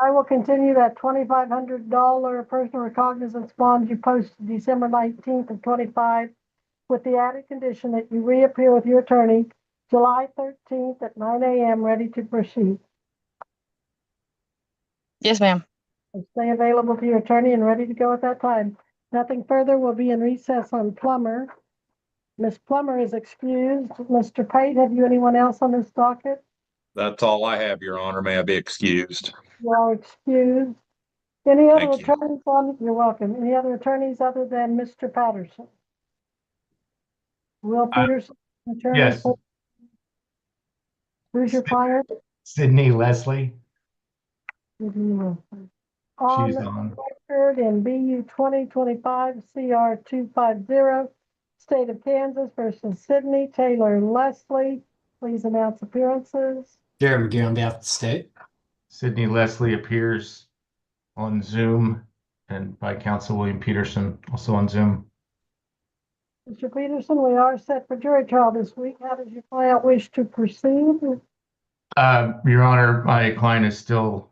I will continue that $2,500 personal recognizance bond you posted December 19th of 25 with the added condition that you reappear with your attorney July 13th at 9 a.m. ready to proceed. Yes, ma'am. Stay available to your attorney and ready to go at that time. Nothing further will be in recess on Plummer. Miss Plummer is excused. Mr. Pate, have you anyone else on this docket? That's all I have, Your Honor. May I be excused? You are excused. Any other Thank you. attorneys on? You're welcome. Any other attorneys other than Mr. Patterson? Will Peterson, attorney? Yes. Who's your client? Sydney Leslie. On She's on. record in BU 2025 CR 250, State of Kansas versus Sydney Taylor Leslie. Please announce appearances. Jared McGee on behalf of the state. Sydney Leslie appears on Zoom, and by counsel William Peterson also on Zoom. Mr. Peterson, we are set for jury trial this week. How does your client wish to proceed? Your Honor, my client is still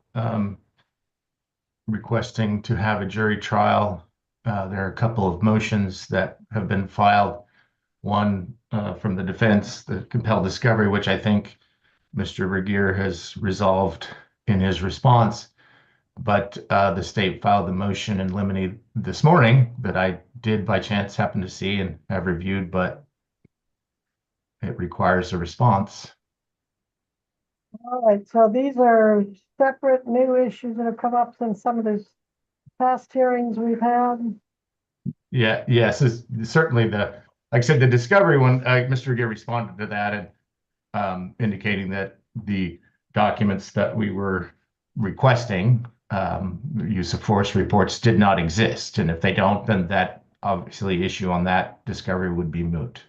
requesting to have a jury trial. There are a couple of motions that have been filed. One from the defense, the compelled discovery, which I think Mr. Regier has resolved in his response. But the state filed the motion in limine this morning that I did by chance happen to see and have reviewed, but it requires a response. All right, so these are separate new issues that have come up since some of those past hearings we've had. Yeah, yes, certainly like I said, the discovery one, Mr. Regier responded to that and indicating that the documents that we were requesting, use of force reports, did not exist. And if they don't, then that obviously issue on that discovery would be moot.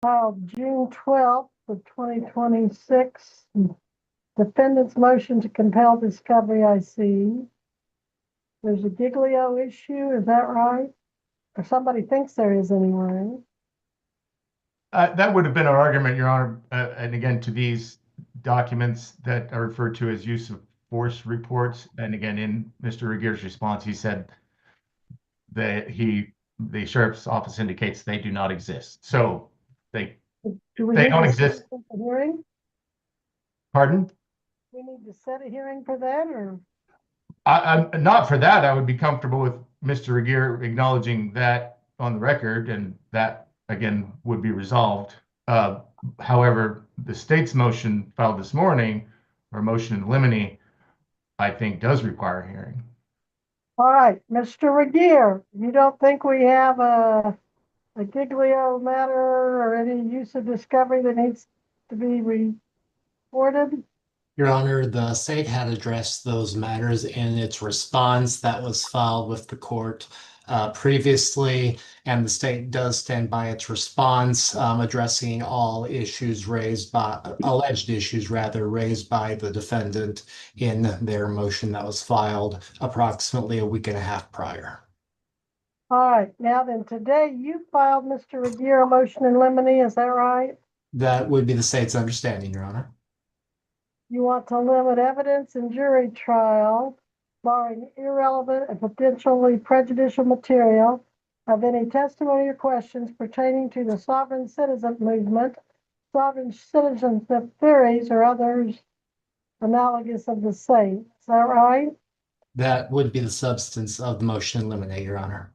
Filed June 12th of 2026. Defendant's motion to compel discovery, I see. There's a Giglio issue, is that right? Or somebody thinks there is anyway. That would have been our argument, Your Honor. And again, to these documents that are referred to as use of force reports. And again, in Mr. Regier's response, he said that the sheriff's office indicates they do not exist. So they don't exist. Hearing? Pardon? We need to set a hearing for that, or? I'm not for that. I would be comfortable with Mr. Regier acknowledging that on the record, and that again would be resolved. However, the state's motion filed this morning, or motion in limine, I think does require a hearing. All right, Mr. Regier, you don't think we have a Giglio matter or any use of discovery that needs to be reported? Your Honor, the state had addressed those matters in its response that was filed with the court previously, and the state does stand by its response, addressing all issues raised by, alleged issues rather, raised by the defendant in their motion that was filed approximately a week and a half prior. All right, now then, today you filed, Mr. Regier, a motion in limine, is that right? That would be the state's understanding, Your Honor. You want to limit evidence in jury trial, barring irrelevant and potentially prejudicial material of any testimony or questions pertaining to the sovereign citizen movement, sovereign citizenship theories, or others analogous of the same. Is that right? That would be the substance of the motion in limine, Your Honor.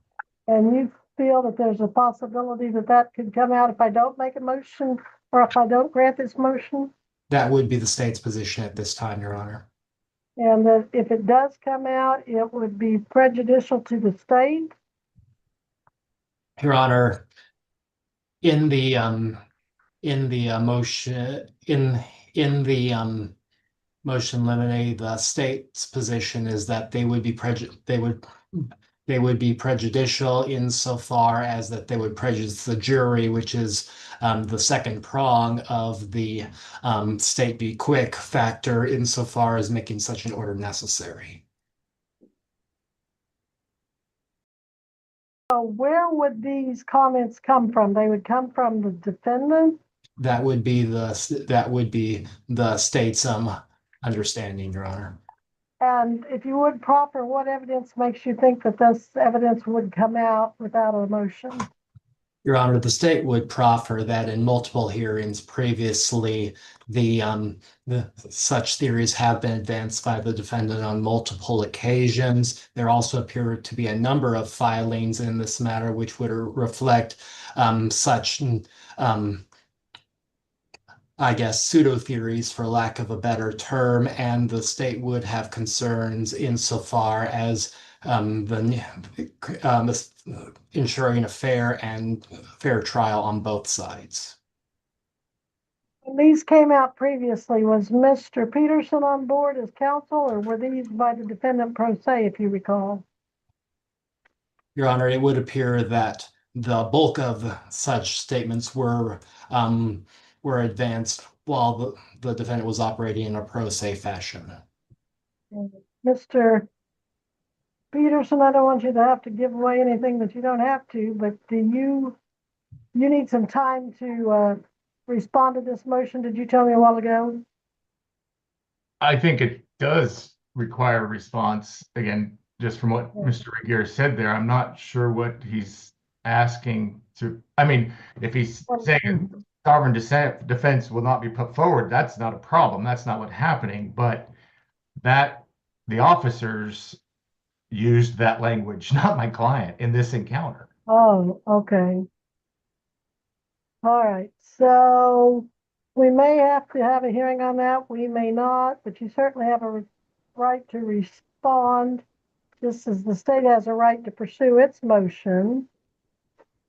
And you feel that there's a possibility that that could come out if I don't make a motion, or if I don't grant this motion? That would be the state's position at this time, Your Honor. And that if it does come out, it would be prejudicial to the state? Your Honor, in the motion motion limine, the state's position is that they would be prejudicial insofar as that they would prejudice the jury, which is the second prong of the state be quick factor insofar as making such an order necessary. So where would these comments come from? They would come from the defendant? That would be the state's understanding, Your Honor. And if you would proffer, what evidence makes you think that this evidence would come out without a motion? Your Honor, the state would proffer that in multiple hearings previously, the such theories have been advanced by the defendant on multiple occasions. There also appear to be a number of filings in this matter which would reflect such I guess, pseudo theories, for lack of a better term, and the state would have concerns insofar as ensuring a fair trial on both sides. When these came out previously, was Mr. Peterson on board as counsel, or were these by the defendant pro se, if you recall? Your Honor, it would appear that the bulk of such statements were advanced while the defendant was operating in a pro se fashion. Mr. Peterson, I don't want you to have to give away anything that you don't have to, but do you need some time to respond to this motion? Did you tell me a while ago? I think it does require a response. Again, just from what Mr. Regier said there, I'm not sure what he's asking to, I mean, if he's saying sovereign defense will not be put forward, that's not a problem. That's not what's happening, but that the officers used that language, not my client, in this encounter. Oh, okay. All right, so we may have to have a hearing on that. We may not, but you certainly have a right to respond. This is, the state has a right to pursue its motion.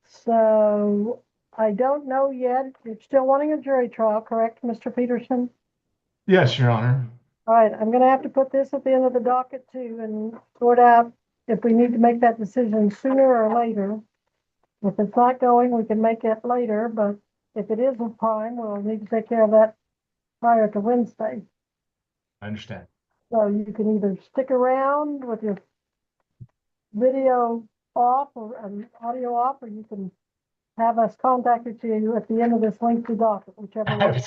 So I don't know yet. You're still wanting a jury trial, correct, Mr. Peterson? Yes, Your Honor. All right, I'm gonna have to put this at the end of the docket too and sort out if we need to make that decision sooner or later. If it's not going, we can make it later, but if it is in time, we'll need to take care of that prior to Wednesday. I understand. So you can either stick around with your video off or audio off, or you can have us contact you at the end of this lengthy docket, whichever way.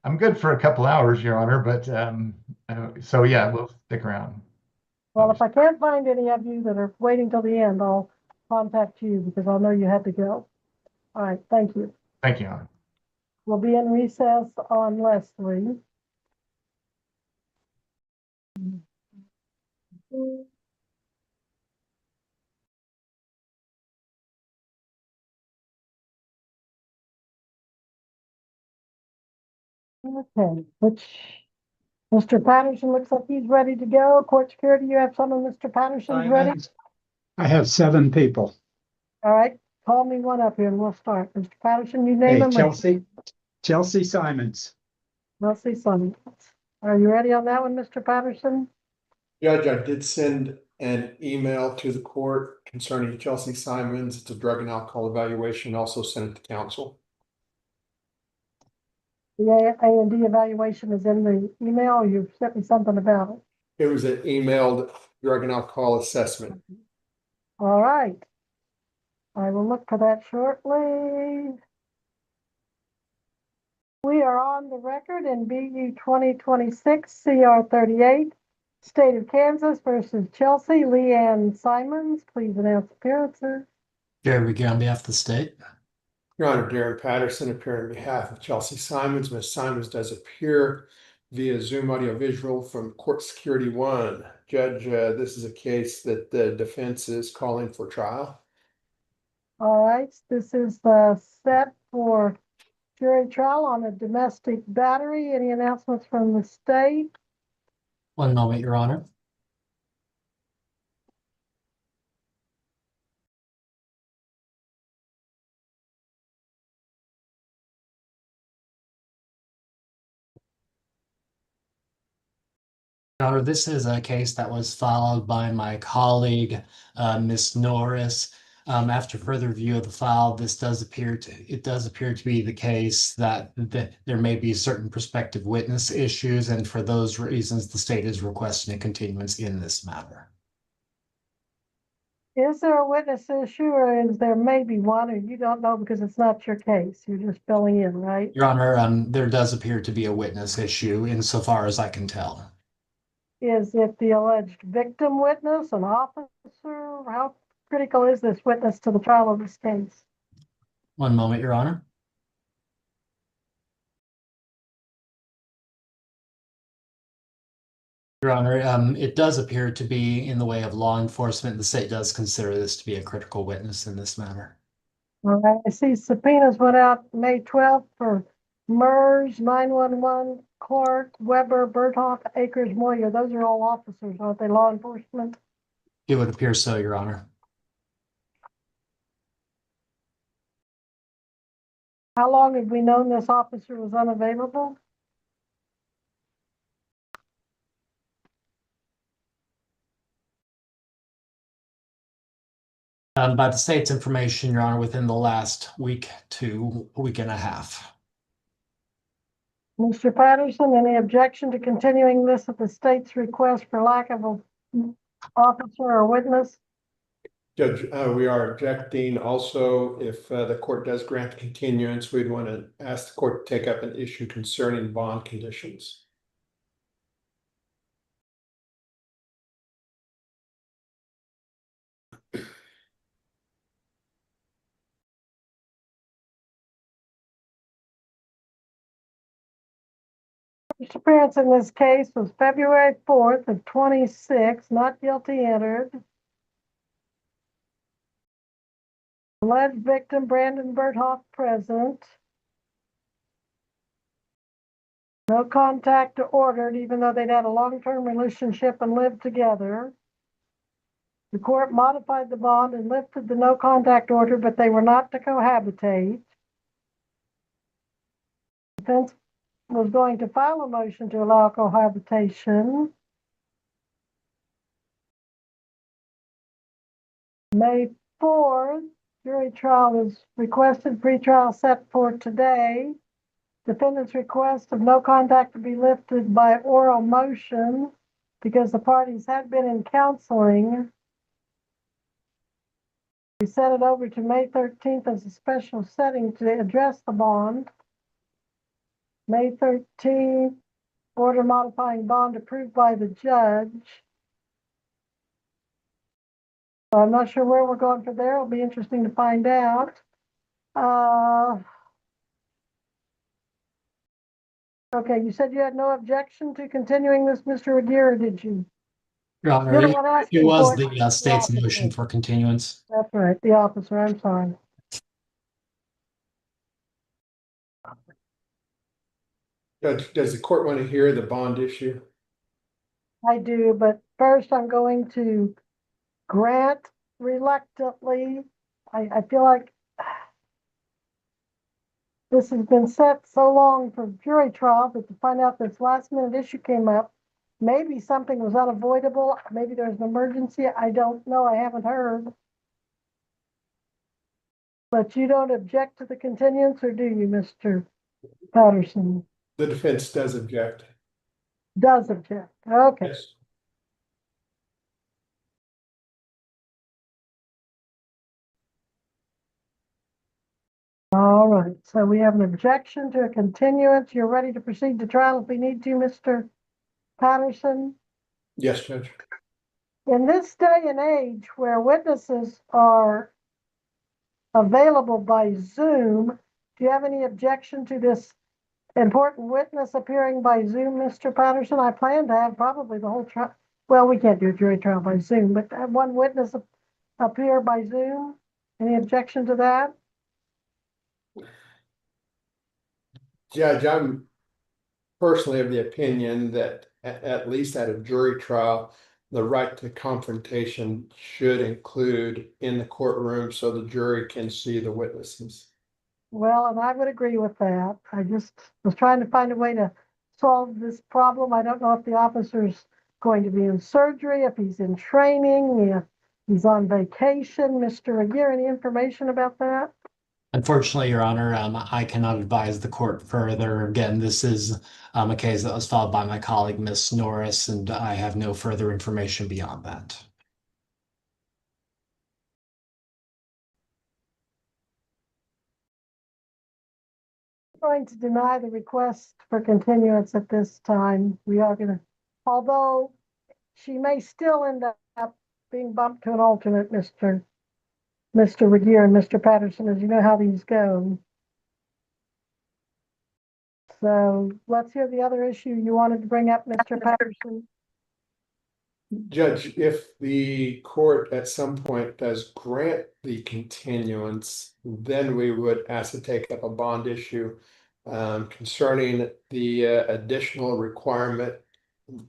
I'm good for a couple hours, Your Honor, but so yeah, we'll stick around. Well, if I can't find any of you that are waiting till the end, I'll contact you because I'll know you had to go. All right, thank you. Thank you, Your Honor. We'll be in recess on Leslie. Okay, which Mr. Patterson looks like he's ready to go. Court security, you have some of Mr. Patterson's ready? I have 7 people. All right, call me one up here and we'll start. Mr. Patterson, you name Hey, him. Chelsea Simons. Wesley Simons. Are you ready on that one, Mr. Patterson? Judge, I did send an email to the court concerning Chelsea Simons. It's a drug and alcohol evaluation. Also sent it to counsel. The A&D evaluation is in the email, or you sent me something about it? It was an emailed drug and alcohol assessment. All right. I will look for that shortly. We are on the record in BU 2026 CR 38, State of Kansas versus Chelsea. Leanne Simons, please announce appearances. Jerry Regier on behalf of the state. Your Honor, Darren Patterson appearing on behalf of Chelsea Simons. Ms. Simons does appear via Zoom audio visual from Court Security 1. Judge, this is a case that the defense is calling for trial. All right, this is set for jury trial on a domestic battery. Any announcements from the state? One moment, Your Honor. Your Honor, this is a case that was followed by my colleague, Ms. Norris. After further review of the file, it does appear to be the case that there may be certain prospective witness issues, and for those reasons, the state is requesting a continuance in this matter. Is there a witness issue or is there maybe one, or you don't know because it's not your case? You're just filling in, right? Your Honor, there does appear to be a witness issue insofar as I can tell. Is it the alleged victim witness, an officer? How critical is this witness to the trial of this case? One moment, Your Honor. Your Honor, it does appear to be in the way of law enforcement. The state does consider this to be a critical witness in this matter. All right, I see subpoenas went out May 12th for MERS, 911, Clark, Weber, Berthoff, Akers, Moyer. Those are all officers, aren't they, law enforcement? It would appear so, Your Honor. How long have we known this officer was unavailable? By the state's information, Your Honor, within the last week to week and a half. Mr. Patterson, any objection to continuing this at the state's request for lack of an officer or witness? Judge, we are objecting also if the court does grant continuance, we'd want to ask the court to take up an issue concerning bond conditions. First appearance in this case was February 4th of 26, not guilty entered. Alleged victim Brandon Berthoff present. No contact ordered, even though they'd had a long-term relationship and lived together. The court modified the bond and lifted the no contact order, but they were not to cohabitate. Defense was going to file a motion to allow cohabitation. May 4th, jury trial is requested, pretrial set for today. Defendant's request of no contact to be lifted by oral motion because the parties had been in counseling. We set it over to May 13th as a special setting to address the bond. May 13th, order modifying bond approved by the judge. I'm not sure where we're going from there. It'll be interesting to find out. Okay, you said you had no objection to continuing this, Mr. Aguirre, did you? Your Honor, You're the one asking it was for it. the state's The motion officer. for continuance. That's right, the officer, I'm sorry. Judge, does the court want to hear the bond issue? I do, but first I'm going to grant reluctantly. I feel like this has been set so long for jury trial, but to find out this last minute issue came up, maybe something was unavoidable, maybe there's an emergency, I don't know, I haven't heard. But you don't object to the continuance, or do you, Mr. Patterson? The defense does object. Does object, okay. Yes. All right, so we have an objection to a continuance. You're ready to proceed to trial if we need to, Mr. Patterson? Yes, Judge. In this day and age where witnesses are available by Zoom, do you have any objection to this important witness appearing by Zoom, Mr. Patterson? I plan to have probably the whole trial. Well, we can't do a jury trial by Zoom, but have one witness appear by Zoom. Any objection to that? Judge, I'm personally of the opinion that at least at a jury trial, the right to confrontation should include in the courtroom so the jury can see the witnesses. Well, and I would agree with that. I just was trying to find a way to solve this problem. I don't know if the officer's going to be in surgery, if he's in training, if he's on vacation. Mr. Aguirre, any information about that? Unfortunately, Your Honor, I cannot advise the court further. Again, this is a case that was filed by my colleague, Ms. Norris, and I have no further information beyond that. going to deny the request for continuance at this time. We are gonna, although she may still end up being bumped to an alternate, Mr. Regier and Mr. Patterson, as you know how these go. So let's hear the other issue you wanted to bring up, Mr. Patterson. Judge, if the court at some point does grant the continuance, then we would ask to take up a bond issue concerning the additional requirement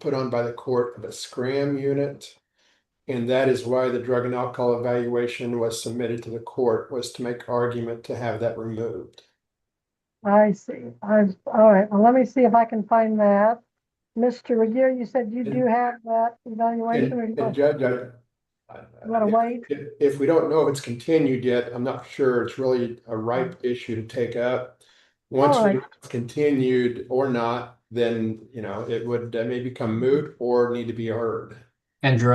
put on by the court of a scram unit. And that is why the drug and alcohol evaluation was submitted to the court, was to make argument to have that removed. I see. All right, well, let me see if I can find that. Mr. Regier, you said you do have that evaluation? or you And want- Judge, You wanna wait? if we don't know if it's continued yet, I'm not sure it's really a ripe issue to take up. Once All right. it's continued or not, then, it would may become moot or need to be heard. And Your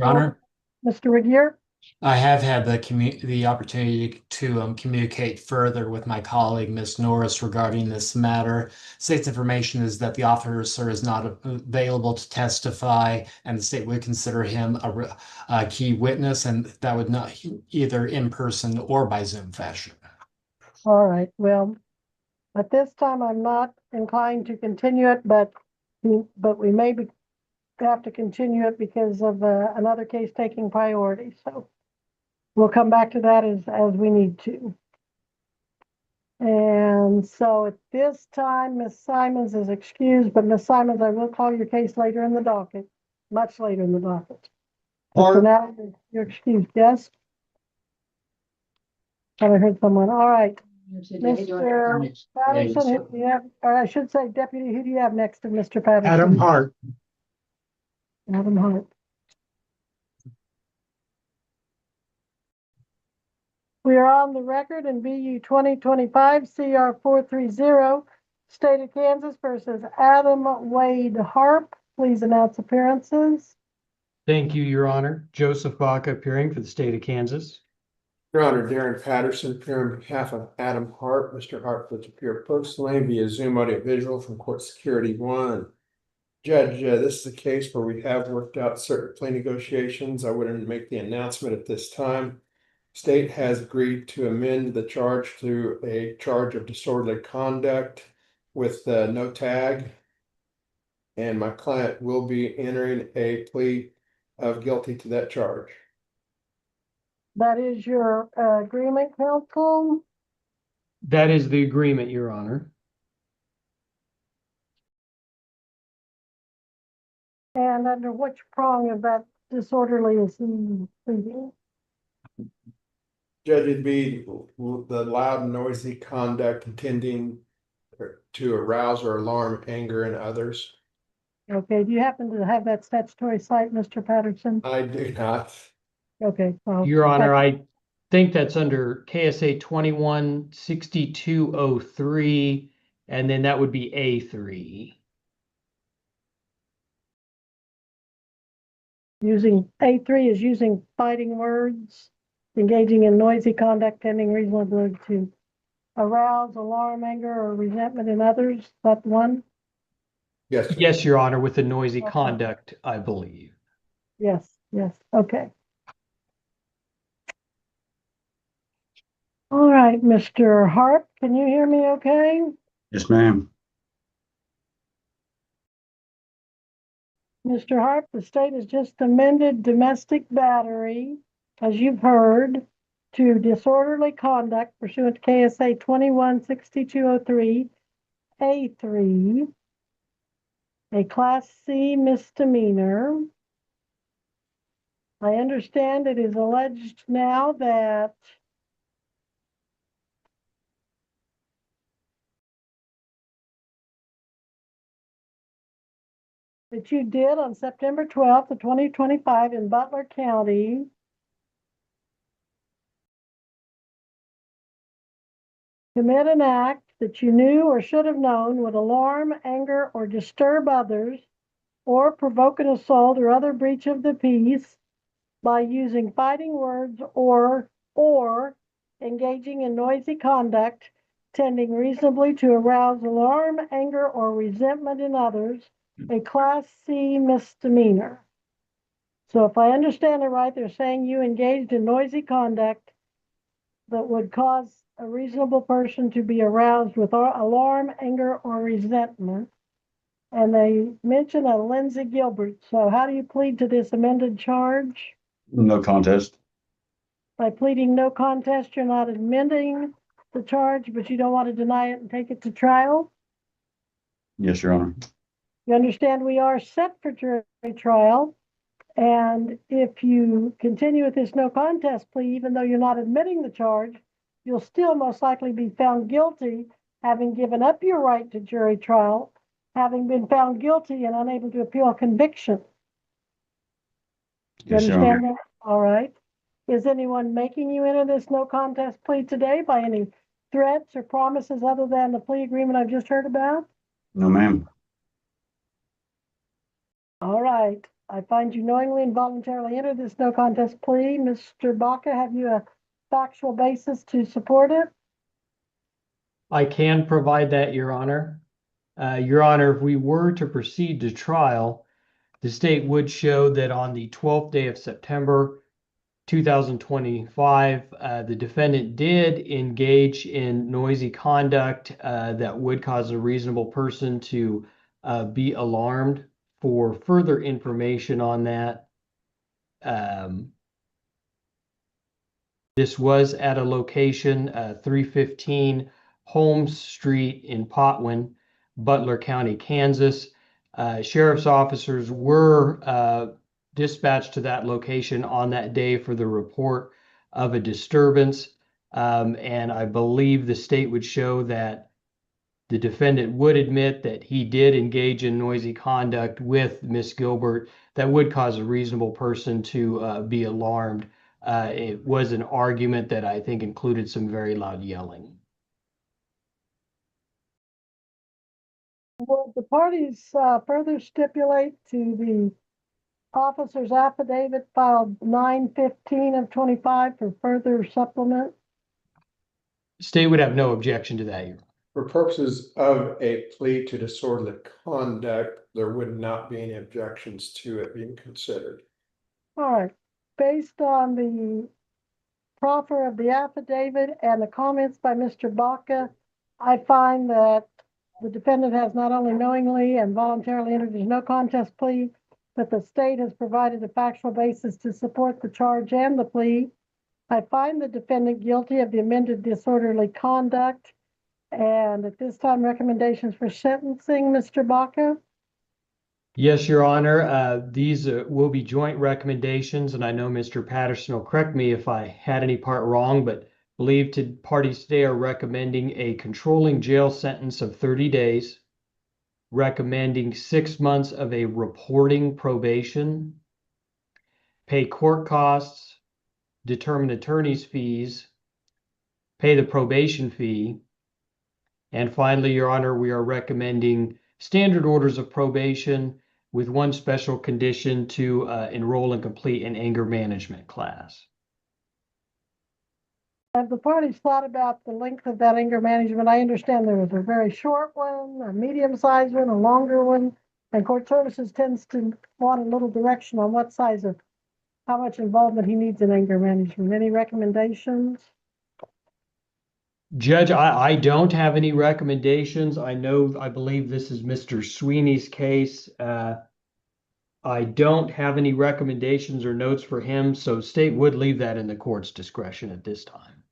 Honor, Mr. Regier? I have had the opportunity to communicate further with my colleague, Ms. Norris, regarding this matter. State's information is that the officer is not available to testify, and the state would consider him a key witness, and that would not either in person or by Zoom fashion. All right, well, at this time, I'm not inclined to continue it, but we may have to continue it because of another case taking priority, so we'll come back to that as we need to. And so at this time, Ms. Simons is excused, but Ms. Simons, I will call your case later in the docket, much later in the docket. But for now, you're excused, yes? Thought I heard someone, all right. Mr. Patterson, who do you have, or I should say, Deputy, who do you have next to Mr. Patterson? Adam Hart. Adam Hart. We are on the record in BU 2025 CR 430, State of Kansas versus Adam Wade Harp. Please announce appearances. Thank you, Your Honor. Joseph Baca appearing for the state of Kansas. Your Honor, Darren Patterson, appearing on behalf of Adam Hart. Mr. Hart would appear personally via Zoom audio visual from Court Security 1. Judge, this is a case where we have worked out certain plea negotiations. I wouldn't make the announcement at this time. State has agreed to amend the charge to a charge of disorderly conduct with no tag. And my client will be entering a plea of guilty to that charge. That is your agreement, counsel? That is the agreement, Your Honor. And under which prong of that disorderly is he pleading? Judge, it'd be the loud and noisy conduct intending to arouse or alarm anger in others. Okay, do you happen to have that statutory cite, Mr. Patterson? I do not. Okay, well. Your Honor, I think that's under KSA 216203, and then that would be A3. Using A3 is using fighting words, engaging in noisy conduct tending reasonably to arouse, alarm, anger, or resentment in others. That one? Yes, sir. Yes, Your Honor, with the noisy Okay. conduct, I believe. Yes, okay. All right, Mr. Harp, can you hear me okay? Yes, ma'am. Mr. Harp, the state has just amended domestic battery, as you've heard, to disorderly conduct pursuant to KSA 216203 A3, a Class C misdemeanor. I understand it is alleged now that you did on September 12th of 2025 in Butler County commit an act that you knew or should have known would alarm, anger, or disturb others, or provoke an assault or other breach of the peace by using fighting words or engaging in noisy conduct tending reasonably to arouse alarm, anger, or resentment in others, a Class C misdemeanor. So if I understand it right, they're saying you engaged in noisy conduct that would cause a reasonable person to be aroused with alarm, anger, or resentment. And they mention a Lindsay Gilbert. So how do you plead to this amended charge? No contest. By pleading no contest, you're not admitting the charge, but you don't want to deny it and take it to trial? Yes, Your Honor. You understand we are set for jury trial. And if you continue with this no contest plea, even though you're not admitting the charge, you'll still most likely be found guilty, having given up your right to jury trial, having been found guilty and unable to appeal a conviction. You Yes, Your Honor. understand that? All right. Is anyone making you enter this no contest plea today by any threats or promises other than the plea agreement I've just heard about? No, ma'am. All right. I find you knowingly and voluntarily entered this no contest plea. Mr. Baca, have you a factual basis to support it? I can provide that, Your Honor. Your Honor, if we were to proceed to trial, the state would show that on the 12th day of September 2025, the defendant did engage in noisy conduct that would cause a reasonable person to be alarmed. For further information on that, this was at a location, 315 Holmes Street in Potwin, Butler County, Kansas. Sheriff's officers were dispatched to that location on that day for the report of a disturbance. And I believe the state would show that the defendant would admit that he did engage in noisy conduct with Miss Gilbert that would cause a reasonable person to be alarmed. It was an argument that I think included some very loud yelling. Would the parties further stipulate to the officer's affidavit filed 9/15 of 25 for further supplement? State would have no objection to that. For purposes of a plea to disorderly conduct, there would not be any objections to it being considered. All right. Based on the proffer of the affidavit and the comments by Mr. Baca, I find that the defendant has not only knowingly and voluntarily entered his no contest plea, but the state has provided a factual basis to support the charge and the plea. I find the defendant guilty of the amended disorderly conduct. And at this time, recommendations for sentencing, Mr. Baca? Yes, Your Honor. These will be joint recommendations, and I know Mr. Patterson will correct me if I had any part wrong, but believe parties today are recommending a controlling jail sentence of 30 days, recommending 6 months of a reporting probation, pay court costs, determine attorney's fees, pay the probation fee, and finally, Your Honor, we are recommending standard orders of probation with one special condition to enroll and complete an anger management class. Have the parties thought about the length of that anger management? I understand there was a very short one, a medium-sized one, a longer one, and court services tends to want a little direction on what size of, how much involvement he needs in anger management. Any recommendations? Judge, I don't have any recommendations. I believe this is Mr. Sweeney's case. I don't have any recommendations or notes for him, so state would leave that in the court's discretion at this time.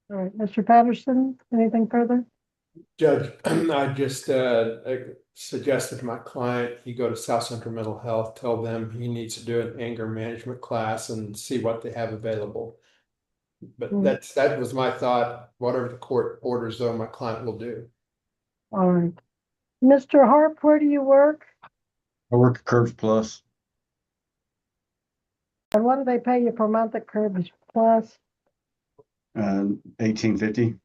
All right, Mr. Patterson, anything further? Judge, I just suggested to my client, he go to South Central Mental Health, tell them he needs to do an anger management class and see what they have available. But that was my thought. Whatever the court orders, though, my client will do. All right. Mr. Hart, where do you work? I work at Curbs Plus, And what do they pay you per month at Curbs Plus? $18.50.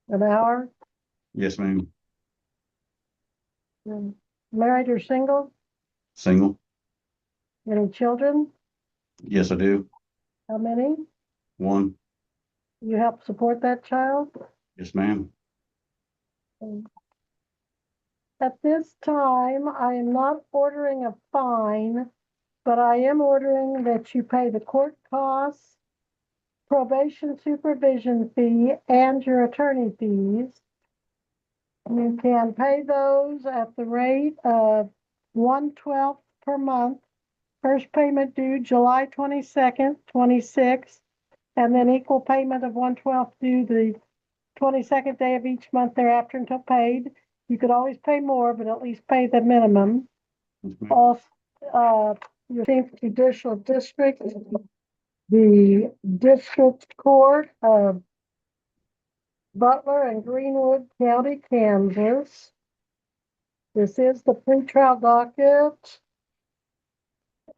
An hour? Yes, ma'am. Married or single? Single. Any children? Yes, I do. How many? One. You help support that child? Yes, ma'am. At this time, I am not ordering a fine, but I am ordering that you pay the court costs, probation supervision fee, and your attorney fees. You can pay those at the rate of 1/12 per month. First payment due July 22nd, 26, and then equal payment of 1/12 due the 22nd day of each month thereafter until paid. You could always pay more, but at least pay the minimum. Yes, ma'am. Also, your 15th Judicial District, the District Court of Butler and Greenwood County, Kansas. This is the pretrial docket.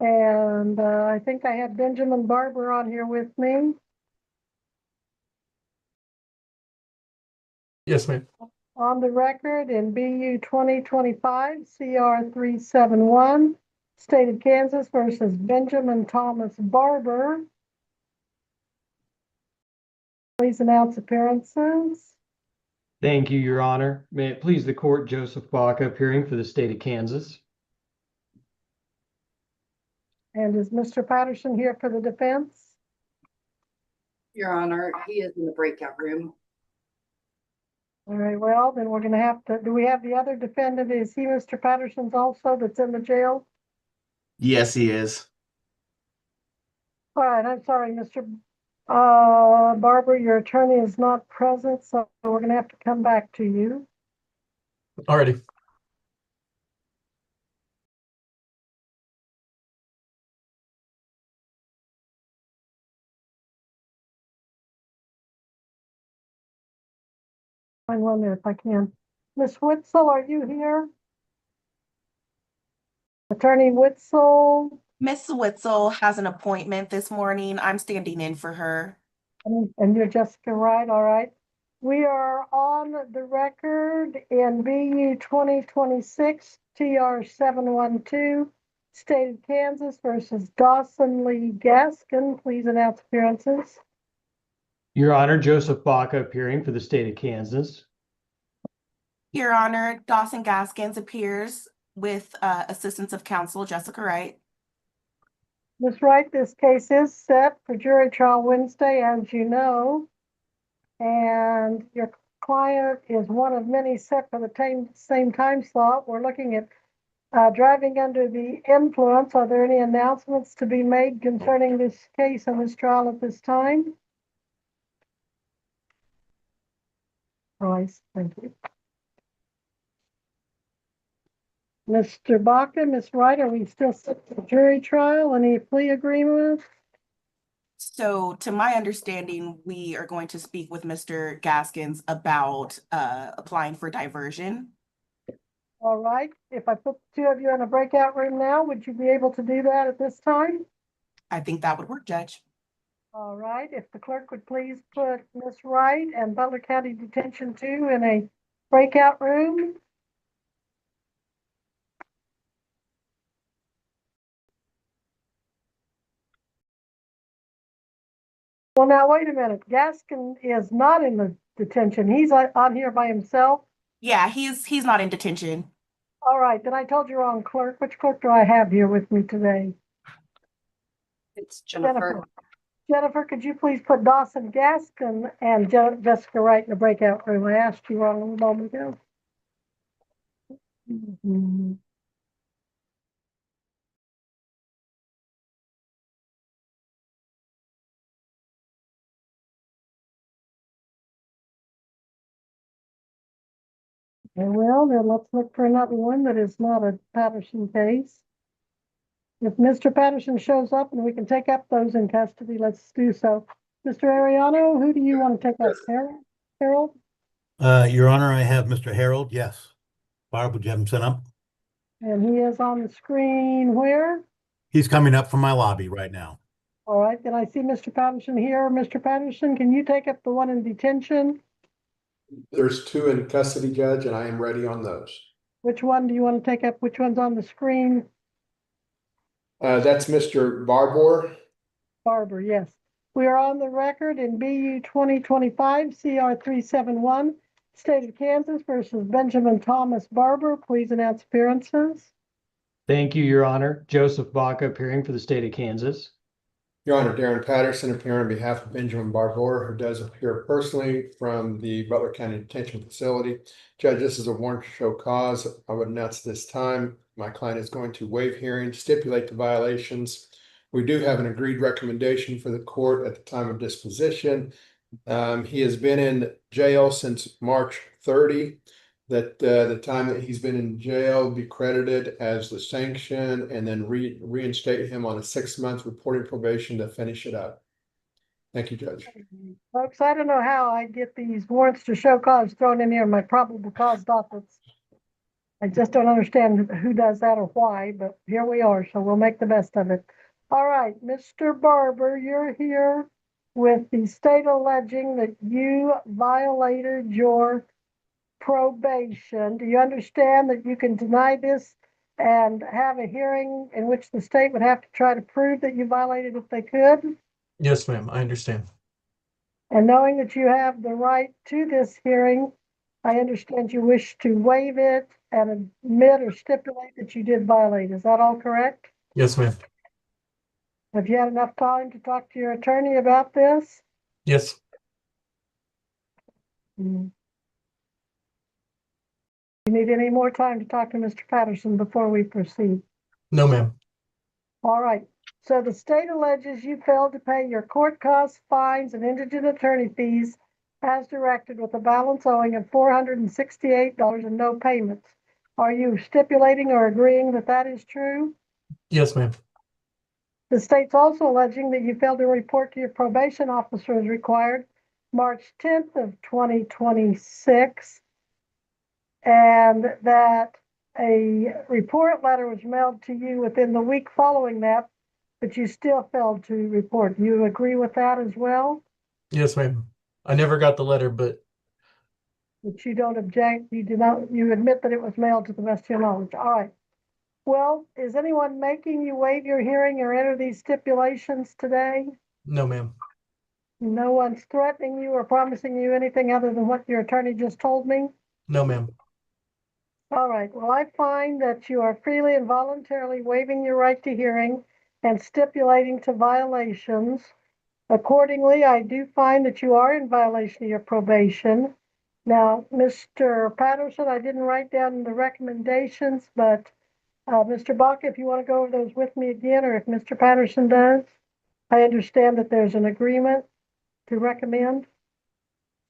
And I think I had Benjamin Barber on here with me. Yes, ma'am. On the record in BU 2025 CR 371, State of Kansas versus Benjamin Thomas Barber. Please announce appearances. Thank you, Your Honor. May it please the court, Joseph Baca appearing for the state of Kansas. And is Mr. Patterson here for the defense? Your Honor, he is in the breakout room. All right, well, then we're gonna have to, do we have the other defendant? Is he Mr. Patterson's also that's in the jail? Yes, he is. All right, I'm sorry, Mr. Barber, your attorney is not present, so we're gonna have to come back to you. Alrighty. Find one there if I can. Miss Witzel, are you here? Attorney Witzel, Miss Witzel has an appointment this morning. I'm standing in for her. and you're Jessica Wright, all right. We are on the record in BU 2026 TR 712, State of Kansas versus Dawson Lee Gaskin. Please announce appearances. Your Honor, Joseph Baca appearing for the state of Kansas. Your Honor, Dawson Gaskins appears with assistance of counsel Jessica Wright. Ms. Wright, this case is set for jury trial Wednesday, as you know, and your client is one of many set for the same time slot. We're looking at driving under the influence. Are there any announcements to be made concerning this case and this trial at this time? Royce, thank you. Mr. Baca, Ms. Wright, are we still set for jury trial? Any plea agreements? So to my understanding, we are going to speak with Mr. Gaskins about applying for diversion. All right, if I put the two of you in a breakout room now, would you be able to do that at this time? I think that would work, Judge. All right, if the clerk would please put Ms. Wright and Butler County Detention 2 in a breakout room. Well, now, wait a minute. Gaskin is not in the detention. He's on here by himself. Yeah, he's not in detention. All right, then I told you wrong, clerk. Which clerk do I have here with me today? It's Jennifer. Jennifer, could you please put Dawson Gaskin and Jessica Wright in the breakout room? I asked you wrong a moment ago. Very well, then let's look for another one that is not a Patterson case. If Mr. Patterson shows up and we can take up those in custody, let's do so. Mr. Ariano, who do you want to take up? Herald? Your Honor, I have Mr. Herald, yes. Barb, would you have him sent up? And he is on the screen where? He's coming up from my lobby right now. All right, then I see Mr. Patterson here. Mr. Patterson, can you take up the one in detention? There's two in custody, Judge, and I am ready on those. Which one do you want to take up? Which one's on the screen? That's Mr. Barber. Barber, yes. We are on the record in BU 2025 CR 371, State of Kansas versus Benjamin Thomas Barber. Please announce appearances. Thank you, Your Honor. Joseph Baca appearing for the state of Kansas. Your Honor, Darren Patterson appearing on behalf of Benjamin Barber, who does appear personally from the Butler County Detention Facility. Judge, this is a warrant to show cause. I would announce this time. My client is going to waive hearing, stipulate the violations. We do have an agreed recommendation for the court at the time of disposition. He has been in jail since March 30. That the time that he's been in jail be credited as the sanction and then reinstate him on a 6-month reporting probation to finish it up. Thank you, Judge. Folks, I don't know how I get these warrants to show cause thrown in here in my probable cause dockets. I just don't understand who does that or why, but here we are, so we'll make the best of it. All right, Mr. Barber, you're here with the state alleging that you violated your probation. Do you understand that you can deny this and have a hearing in which the state would have to try to prove that you violated if they could? Yes, ma'am, I understand. And knowing that you have the right to this hearing, I understand you wish to waive it and admit or stipulate that you did violate. Is that all correct? Yes, ma'am. Have you had enough time to talk to your attorney about this? Yes. You need any more time to talk to Mr. Patterson before we proceed? No, ma'am. All right. So the state alleges you failed to pay your court costs, fines, and indigent attorney fees as directed with a balance owing of $468 and no payments. Are you stipulating or agreeing that that is true? Yes, ma'am. The state's also alleging that you failed to report to your probation officer as required March 10th of 2026, and that a report letter was mailed to you within the week following that, but you still failed to report. Do you agree with that as well? Yes, ma'am. I never got the letter, but But you don't object, you do not, you admit that it was mailed to the best of your knowledge. All right. Well, is anyone making you waive your hearing or enter these stipulations today? no, ma'am. No one's threatening you or promising you anything other than what your attorney just told me? No, ma'am. All right. Well, I find that you are freely and voluntarily waiving your right to hearing and stipulating to violations. Accordingly, I do find that you are in violation of your probation. Now, Mr. Patterson, I didn't write down the recommendations, but Mr. Baca, if you want to go over those with me again, or if Mr. Patterson does, I understand that there's an agreement to recommend.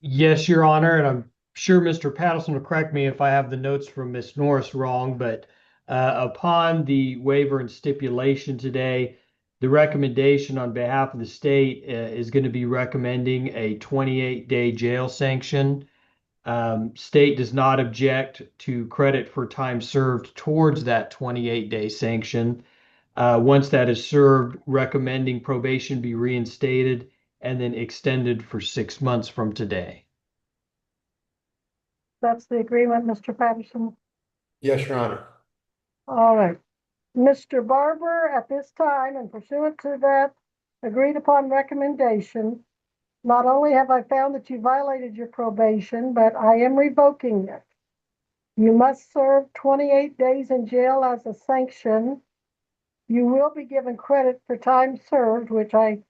Yes, Your Honor, and I'm sure Mr. Patterson will correct me if I have the notes from Ms. Norris wrong, but upon the waiver and stipulation today, the recommendation on behalf of the state is going to be recommending a 28-day jail sanction. State does not object to credit for time served towards that 28-day sanction. Once that is served, recommending probation be reinstated and then extended for 6 months from today. That's the agreement, Mr. Patterson. Yes, Your Honor. All right. Mr. Barber, at this time and pursuant to that agreed upon recommendation, not only have I found that you violated your probation, but I am revoking it. You must serve 28 days in jail as a sanction. You will be given credit for time served, which I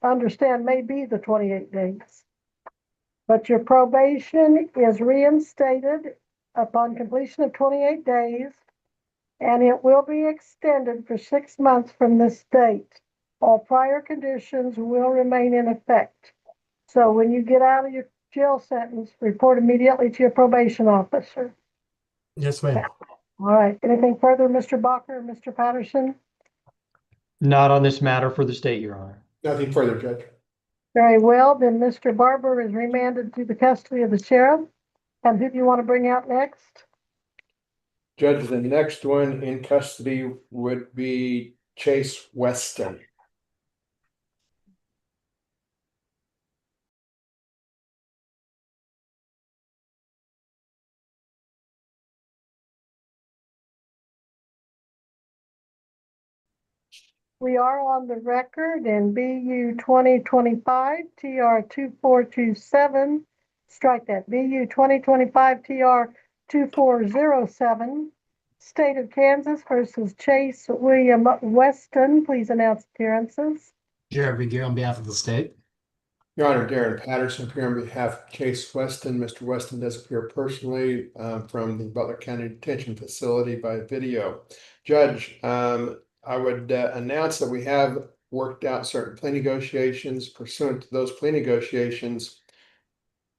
understand may be the 28 days. But your probation is reinstated upon completion of 28 days, and it will be extended for 6 months from this date. All prior conditions will remain in effect. So when you get out of your jail sentence, report immediately to your probation officer. Yes, ma'am. All right. Anything further, Mr. Baca or Mr. Patterson? Not on this matter for the state, Your Honor. Nothing further, Judge. Very well. Then Mr. Barber is remanded to the custody of the sheriff. And who do you want to bring out next? Judge, the next one in custody would be Chase Weston. We are on the record in BU 2025 TR 2427. Strike that. BU 2025 TR 2407. State of Kansas versus Chase William Weston. Please announce appearances. Jared Regier on behalf of the state. Your Honor, Darren Patterson appear on behalf of Chase Weston. Mr. Weston does appear personally from the Butler County Detention Facility by video. Judge, I would announce that we have worked out certain plea negotiations. Pursuant to those plea negotiations,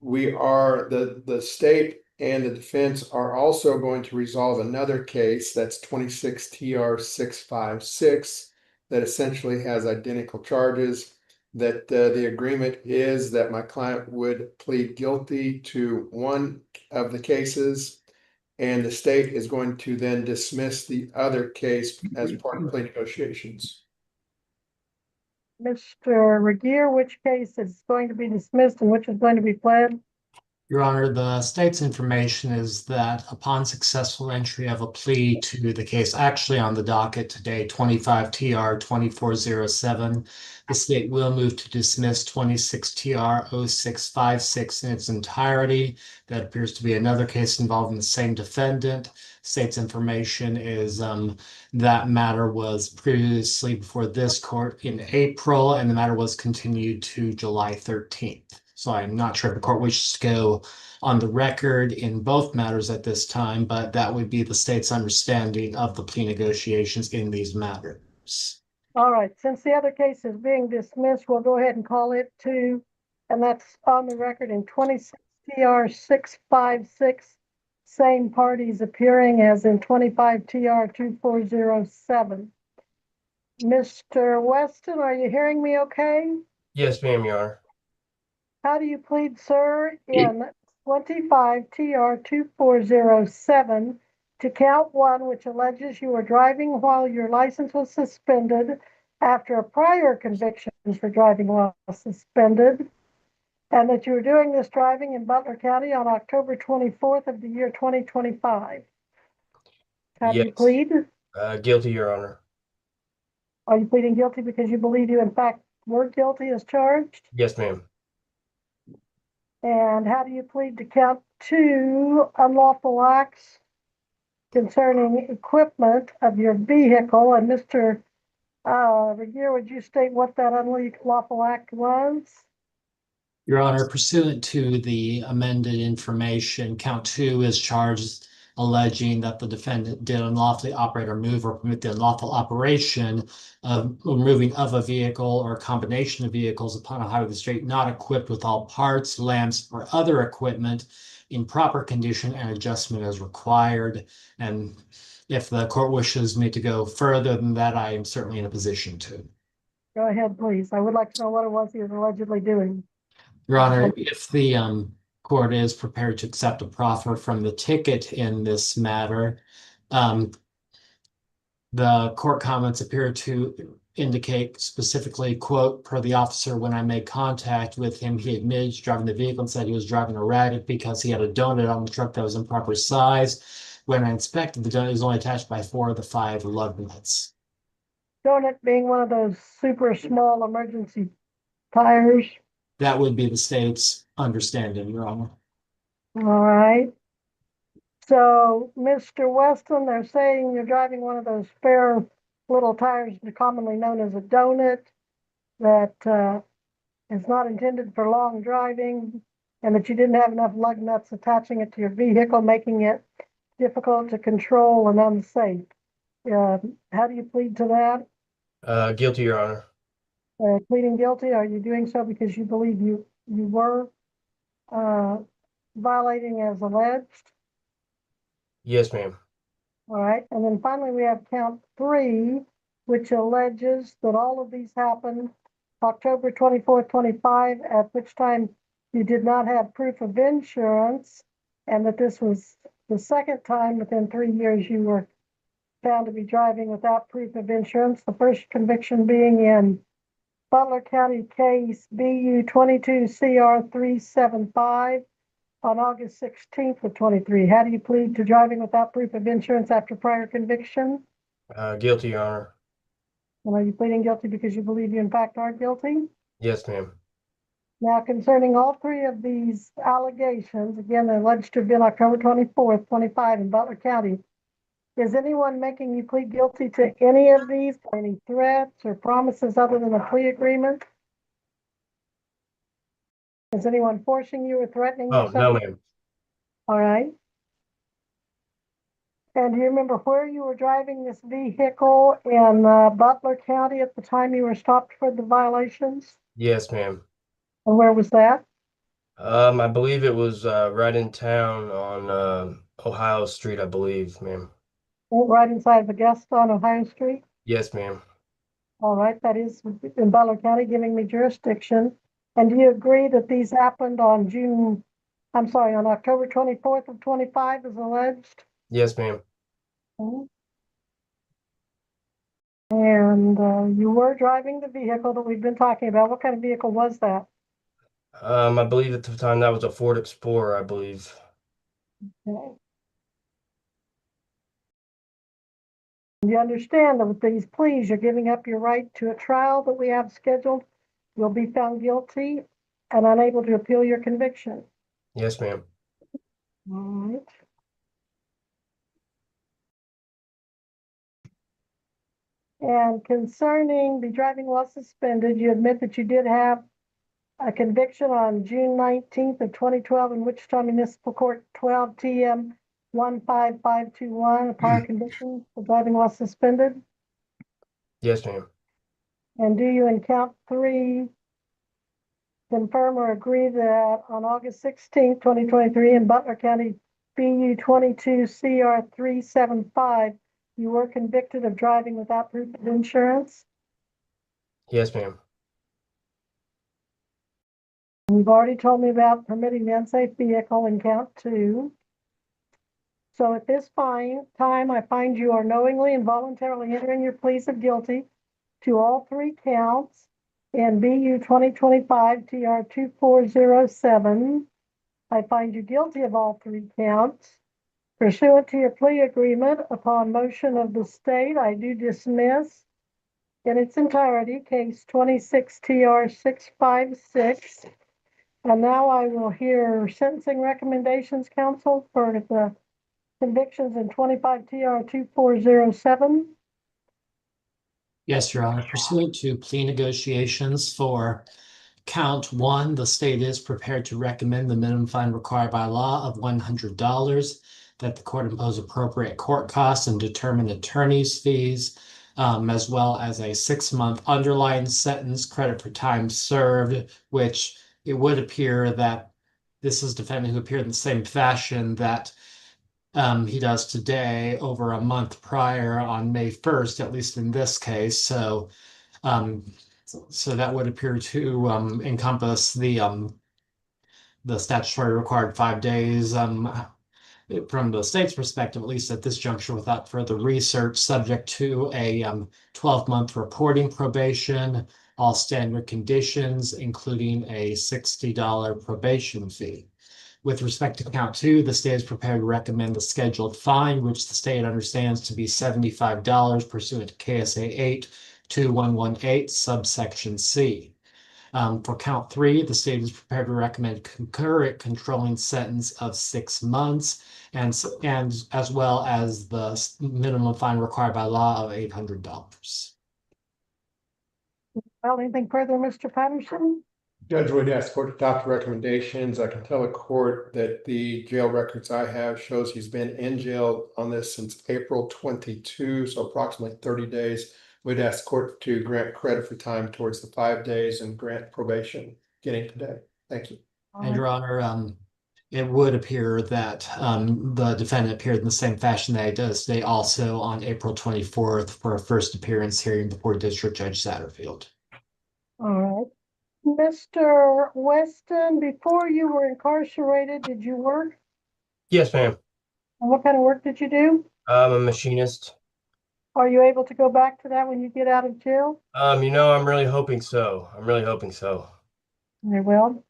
we are, the state and the defense are also going to resolve another case that's 26 TR 656 that essentially has identical charges. That the agreement is that my client would plead guilty to one of the cases, and the state is going to then dismiss the other case as part of plea negotiations. Mr. Regier, which case is going to be dismissed and which is going to be pled? Your Honor, the state's information is that upon successful entry of a plea to the case actually on the docket today, 25 TR 2407, the state will move to dismiss 26 TR 0656 in its entirety. That appears to be another case involving the same defendant. State's information is that matter was previously before this court in April, and the matter was continued to July 13th. So I'm not sure if the court wishes to go on the record in both matters at this time, but that would be the state's understanding of the plea negotiations in these matters. All right, since the other case is being dismissed, we'll go ahead and call it to, and that's on the record in 26 TR 656, same parties appearing as in 25 TR 2407. Mr. Weston, are you hearing me okay? Yes, ma'am, Your Honor. How do you plead, sir, in 25 TR 2407 to count one, which alleges you were driving while your license was suspended after a prior conviction for driving while suspended, and that you were doing this driving in Butler County on October 24th of the year 2025? How do you Yes. plead? Guilty, Your Honor. Are you pleading guilty because you believe you in fact were guilty as charged? Yes, ma'am. And how do you plead to count two unlawful acts concerning equipment of your vehicle? And Mr. Regier, would you state what that unlawful act was? Your Honor, pursuant to the amended information, count 2 is charged alleging that the defendant did unlawfully operate or move or permit the unlawful operation of moving of a vehicle or a combination of vehicles upon a highway of the state not equipped with all parts, lamps, or other equipment in proper condition and adjustment as required. And if the court wishes me to go further than that, I am certainly in a position to. Go ahead, please. I would like to know what it was he was allegedly doing. Your Honor, if the court is prepared to accept a proffer from the ticket in this matter, the court comments appear to indicate specifically, quote, per the officer, when I made contact with him, he admitted to driving the vehicle and said he was driving erratic because he had a donut on the truck that was improper size. When I inspected, the donut was only attached by 4 of the 5 lug nuts. Donut being one of those super small emergency tires. That would be the state's understanding, Your Honor. All right. So, Mr. Weston, they're saying you're driving one of those spare little tires commonly known as a donut that is not intended for long driving, and that you didn't have enough lug nuts attaching it to your vehicle, making it difficult to control and unsafe. How do you plead to that? Guilty, Your Honor. Pleading guilty, are you doing so because you believe you were violating as alleged? Yes, ma'am. All right, and then finally we have count 3, which alleges that all of these happened October 24th, 25, at which time you did not have proof of insurance, and that this was the second time within 3 years you were found to be driving without proof of insurance. The first conviction being in Butler County case BU 22 CR 375 on August 16th of 23. How do you plead to driving without proof of insurance after prior conviction? Guilty, Your Honor. And are you pleading guilty because you believe you in fact are guilty? Yes, ma'am. Now, concerning all three of these allegations, again, alleged to have been October 24th, 25 in Butler County, is anyone making you plead guilty to any of these, any threats or promises other than a plea agreement? Is anyone forcing you or threatening you? Oh, no, ma'am. All right. And do you remember where you were driving this vehicle in Butler County at the time you were stopped for the violations? Yes, ma'am. And where was that? I believe it was right in town on Ohio Street, I believe, ma'am. Right inside of Augusta on Ohio Street? Yes, ma'am. All right, that is in Butler County, giving me jurisdiction. And do you agree that these happened on on October 24th of 25 as alleged? Yes, ma'am. Okay. And you were driving the vehicle that we've been talking about. What kind of vehicle was that? I believe at the time that was a Ford Explorer, I believe. Okay. You understand that with these pleas, you're giving up your right to a trial that we have scheduled. You'll be found guilty and unable to appeal your conviction. Yes, ma'am. All right. And concerning the driving while suspended, you admit that you did have a conviction on June 19th of 2012 in Wichita Municipal Court 12 TM 15521, a prior conviction for driving while suspended. Yes, ma'am. And do you in count 3 confirm or agree that on August 16th, 2023 in Butler County BU 22 CR 375, you were convicted of driving without proof of insurance? Yes, ma'am. You've already told me about permitting the unsafe vehicle in count 2. So at this time, I find you are knowingly and voluntarily entering your pleas of guilty to all 3 counts in BU 2025 TR 2407. I find you guilty of all 3 counts. Pursuant to your plea agreement, upon motion of the state, I do dismiss in its entirety case 26 TR 656. And now I will hear sentencing recommendations, counsel, for the convictions in 25 TR 2407. Yes, Your Honor. Pursuant to plea negotiations for count 1, the state is prepared to recommend the minimum fine required by law of $100, that the court impose appropriate court costs and determine attorney's fees, as well as a 6-month underlying sentence, credit for time served, which it would appear that this is defendant who appeared in the same fashion that he does today over a month prior on May 1st, at least in this case. So that would appear to encompass the statutory required 5 days. From the state's perspective, at least at this juncture, without further research, subject to a 12-month reporting probation, all standard conditions, including a $60 probation fee. With respect to count 2, the state is prepared to recommend the scheduled fine, which the state understands to be $75 pursuant to KSA 82118, subsection C. For count 3, the state is prepared to recommend concurrent controlling sentence of 6 months and as well as the minimum fine required by law of $800. Well, anything further, Mr. Patterson? Judge would ask court to adopt recommendations. I can tell the court that the jail records I have shows he's been in jail on this since April 22, so approximately 30 days. We'd ask court to grant credit for time towards the 5 days and grant probation beginning today. Thank you. And Your Honor, it would appear that the defendant appeared in the same fashion that he does today, also on April 24th for a first appearance hearing before District Judge Satterfield. All right. Mr. Weston, before you were incarcerated, did you work? Yes, ma'am. And what kind of work did you do? I'm a machinist. Are you able to go back to that when you get out of jail? I'm really hoping so. I'm really hoping so. Very well.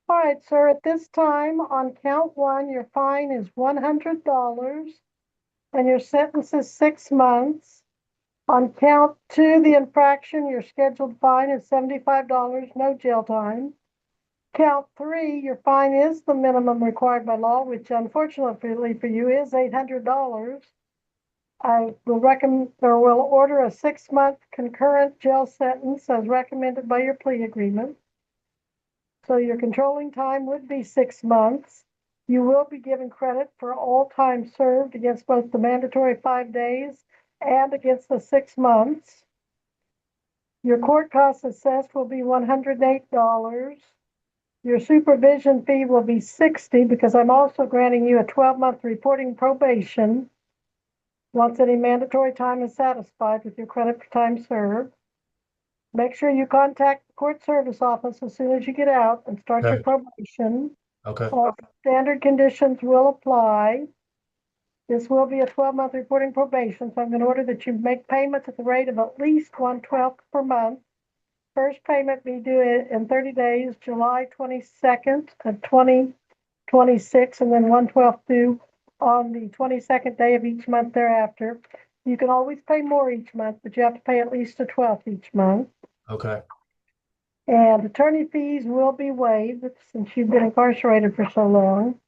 All right, sir, at this time, on count 1, your fine is $100 and your sentence is 6 months. On count 2, the infraction, your scheduled fine is $75, no jail time. Count 3, your fine is the minimum required by law, which unfortunately for you is $800. I will recommend or will order a 6-month concurrent jail sentence as recommended by your plea agreement. So your controlling time would be 6 months. You will be given credit for all time served against both the mandatory 5 days and against the 6 months. Your court costs assessed will be $108. Your supervision fee will be $60 because I'm also granting you a 12-month reporting probation once any mandatory time is satisfied with your credit for time served. Make sure you contact the court service office as soon as you get out and start your Okay. probation. Okay. All standard conditions will apply. This will be a 12-month reporting probation, so I'm going to order that you make payments at the rate of at least 1/12 per month. First payment be due in 30 days, July 22nd of 2026, and then 1/12 due on the 22nd day of each month thereafter. You can always pay more each month, but you have to pay at least a 12th each month. Okay. And attorney fees will be waived since you've been incarcerated for so long.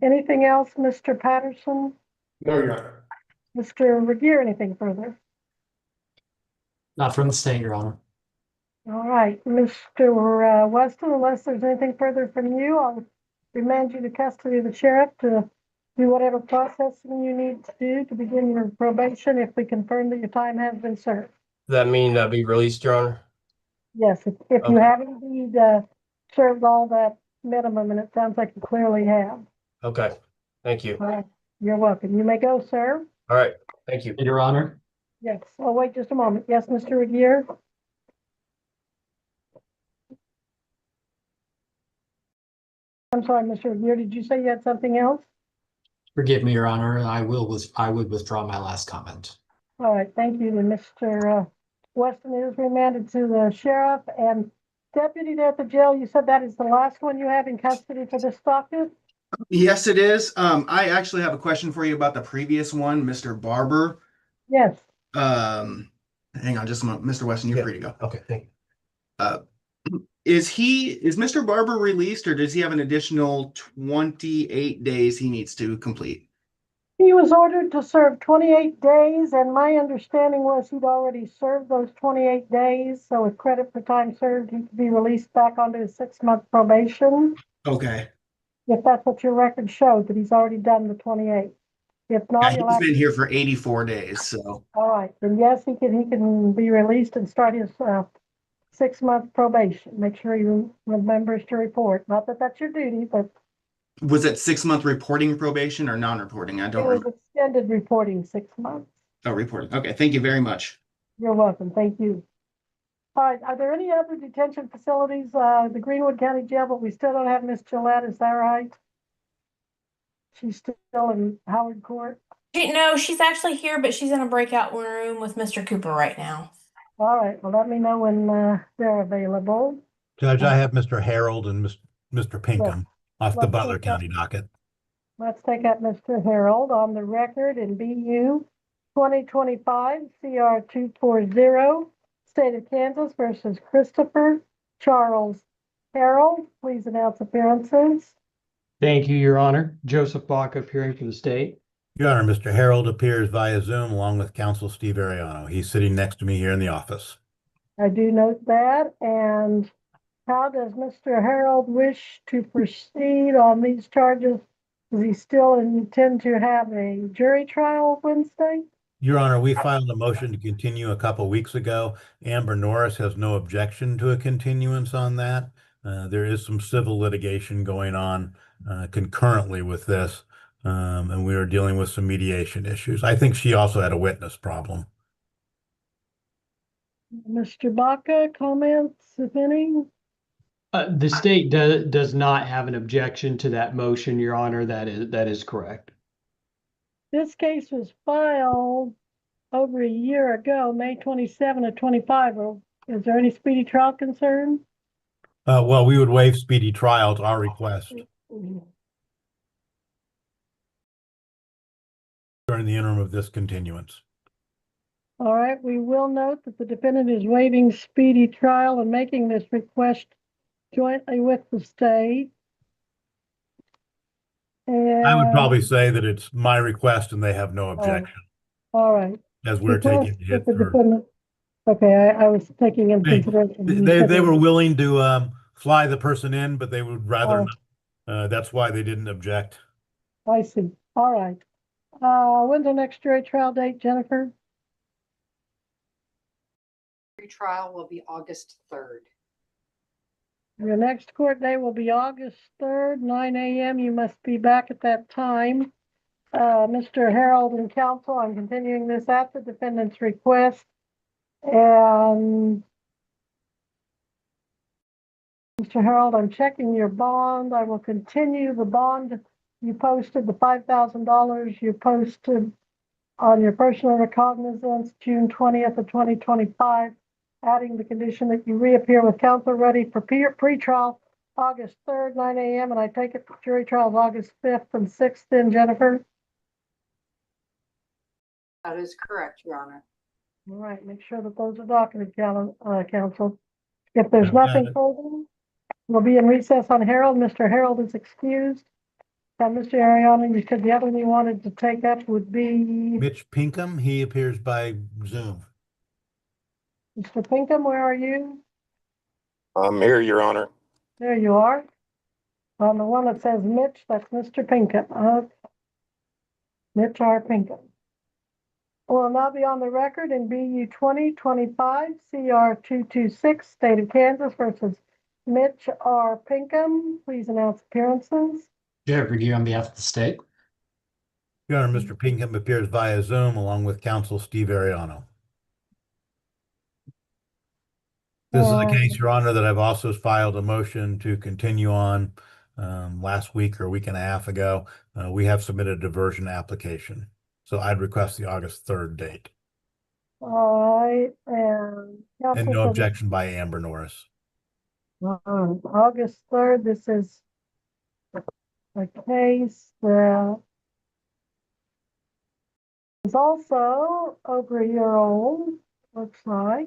Anything else, Mr. Patterson? No, Your Honor. Mr. Regier, anything further? Not from the state, Your Honor. All right, Mr. Weston, unless there's anything further from you, I'll remand you to custody of the sheriff to do whatever processing you need to do to begin your probation if we confirm that your time has been served. Does that mean I'll be released, Your Honor? Yes, if you Okay. have indeed served all that minimum, and it sounds like you clearly have. Okay. Thank you. All right, you're welcome. You may go, sir. All right. Thank you. Your Honor. Yes. Oh, wait just a moment. Yes, Mr. Regier? I'm sorry, Mr. Regier, did you say you had something else? Forgive me, Your Honor. I would withdraw my last comment. All right, thank you. And Mr. Weston is remanded to the sheriff and deputy there at the jail. You said that is the last one you have in custody for this docket? Yes, it is. I actually have a question for you about the previous one, Mr. Barber. Yes. Hang on just a moment. Mr. Weston, you're free to go. Okay. Thank you. Is Mr. Barber released, or does he have an additional 28 days he needs to complete? He was ordered to serve 28 days, and my understanding was he'd already served those 28 days. So with credit for time served, he could be released back onto his 6-month probation. Okay. If that's what your record showed, that he's already done the 28. If not, Yeah, he's been here for 84 days, so. all right, then yes, he can be released and start his 6-month probation. Make sure he remembers to report. Not that that's your duty, but Was it 6-month reporting probation or non-reporting? I it don't was remember. extended reporting 6 months. Oh, reporting. Okay, thank you very much. You're welcome. Thank you. All right, are there any other detention facilities? The Greenwood County Jail, but we still don't have Miss Gillette, is that right? She's still in Howard Court? No, she's actually here, but she's in a breakout room with Mr. Cooper right now. All right, well, let me know when they're available. Judge, I have Mr. Herald and Mr. Pinkham off the let's Butler take County docket. Let's take up Mr. Herald on the record in BU 2025 CR 240, State of Kansas versus Christopher Charles Herald. Please announce appearances. Thank you, Your Honor. Joseph Baca appearing for the state. Your Honor, Mr. Herald appears via Zoom along with Counsel Steve Ariano. He's sitting next to me here in the office. I do note that. And how does Mr. Herald wish to proceed on these charges? Does he still intend to have a jury trial Wednesday? Your Honor, we filed a motion to continue a couple weeks ago. Amber Norris has no objection to a continuance on that. There is some civil litigation going on concurrently with this, and we are dealing with some mediation issues. I think she also had a witness problem. Mr. Baca, comments, if any? The state does not have an objection to that motion, Your Honor. That is correct. This case was filed over a year ago, May 27 of 25. Is there any speedy trial concern? Well, we would waive speedy trial at our request during the interim of this continuance. All right, we will note that the defendant is waiving speedy trial and making this request jointly with the state. I would probably And, say that it's my request and they have no objection, all right. as we're Request taking that it the for. defendant, okay, I was taking into They, consideration. you they, said they it. were willing to fly the person in, but they would rather Oh. not. That's why they didn't object. I see. All right. When's the next jury trial date, Jennifer? Trial will be August 3rd. Your next court date will be August 3rd, 9 a.m. You must be back at that time. Mr. Herald and counsel, I'm continuing this at the defendant's request. And Mr. Herald, I'm checking your bond. I will continue the bond you posted, the $5,000 you posted on your personal recognizance, June 20th of 2025, adding the condition that you reappear with counsel ready for pre-trial August 3rd, 9 a.m. And I take it jury trials August 5th and 6th then, Jennifer? That is correct, Your Honor. All right, make sure that those are docketed, counsel. If there's nothing further, we'll be in recess on Herald. Mr. Herald is excused. And Mr. Ariana, you said the other one you wanted to take up would be Mitch Pinkham, he appears by Zoom. Mr. Pinkham, where are you? I'm here, Your Honor. There you are. On the one that says Mitch, that's Mr. Pinkham. Mitch R. Pinkham. Will now be on the record in BU 2025 CR 226, State of Kansas versus Mitch R. Pinkham. Please announce appearances. Jared Review on behalf of the state. Your Honor, Mr. Pinkham appears via Zoom along with counsel Steve Ariano. This is a case, Your Honor, that I've also filed a motion to continue on last week or a week and a half ago. We have submitted a diversion application. So I'd request the August 3rd date. All right, and no objection by Amber Norris. August 3rd, this is a case that is also over a year old, looks like.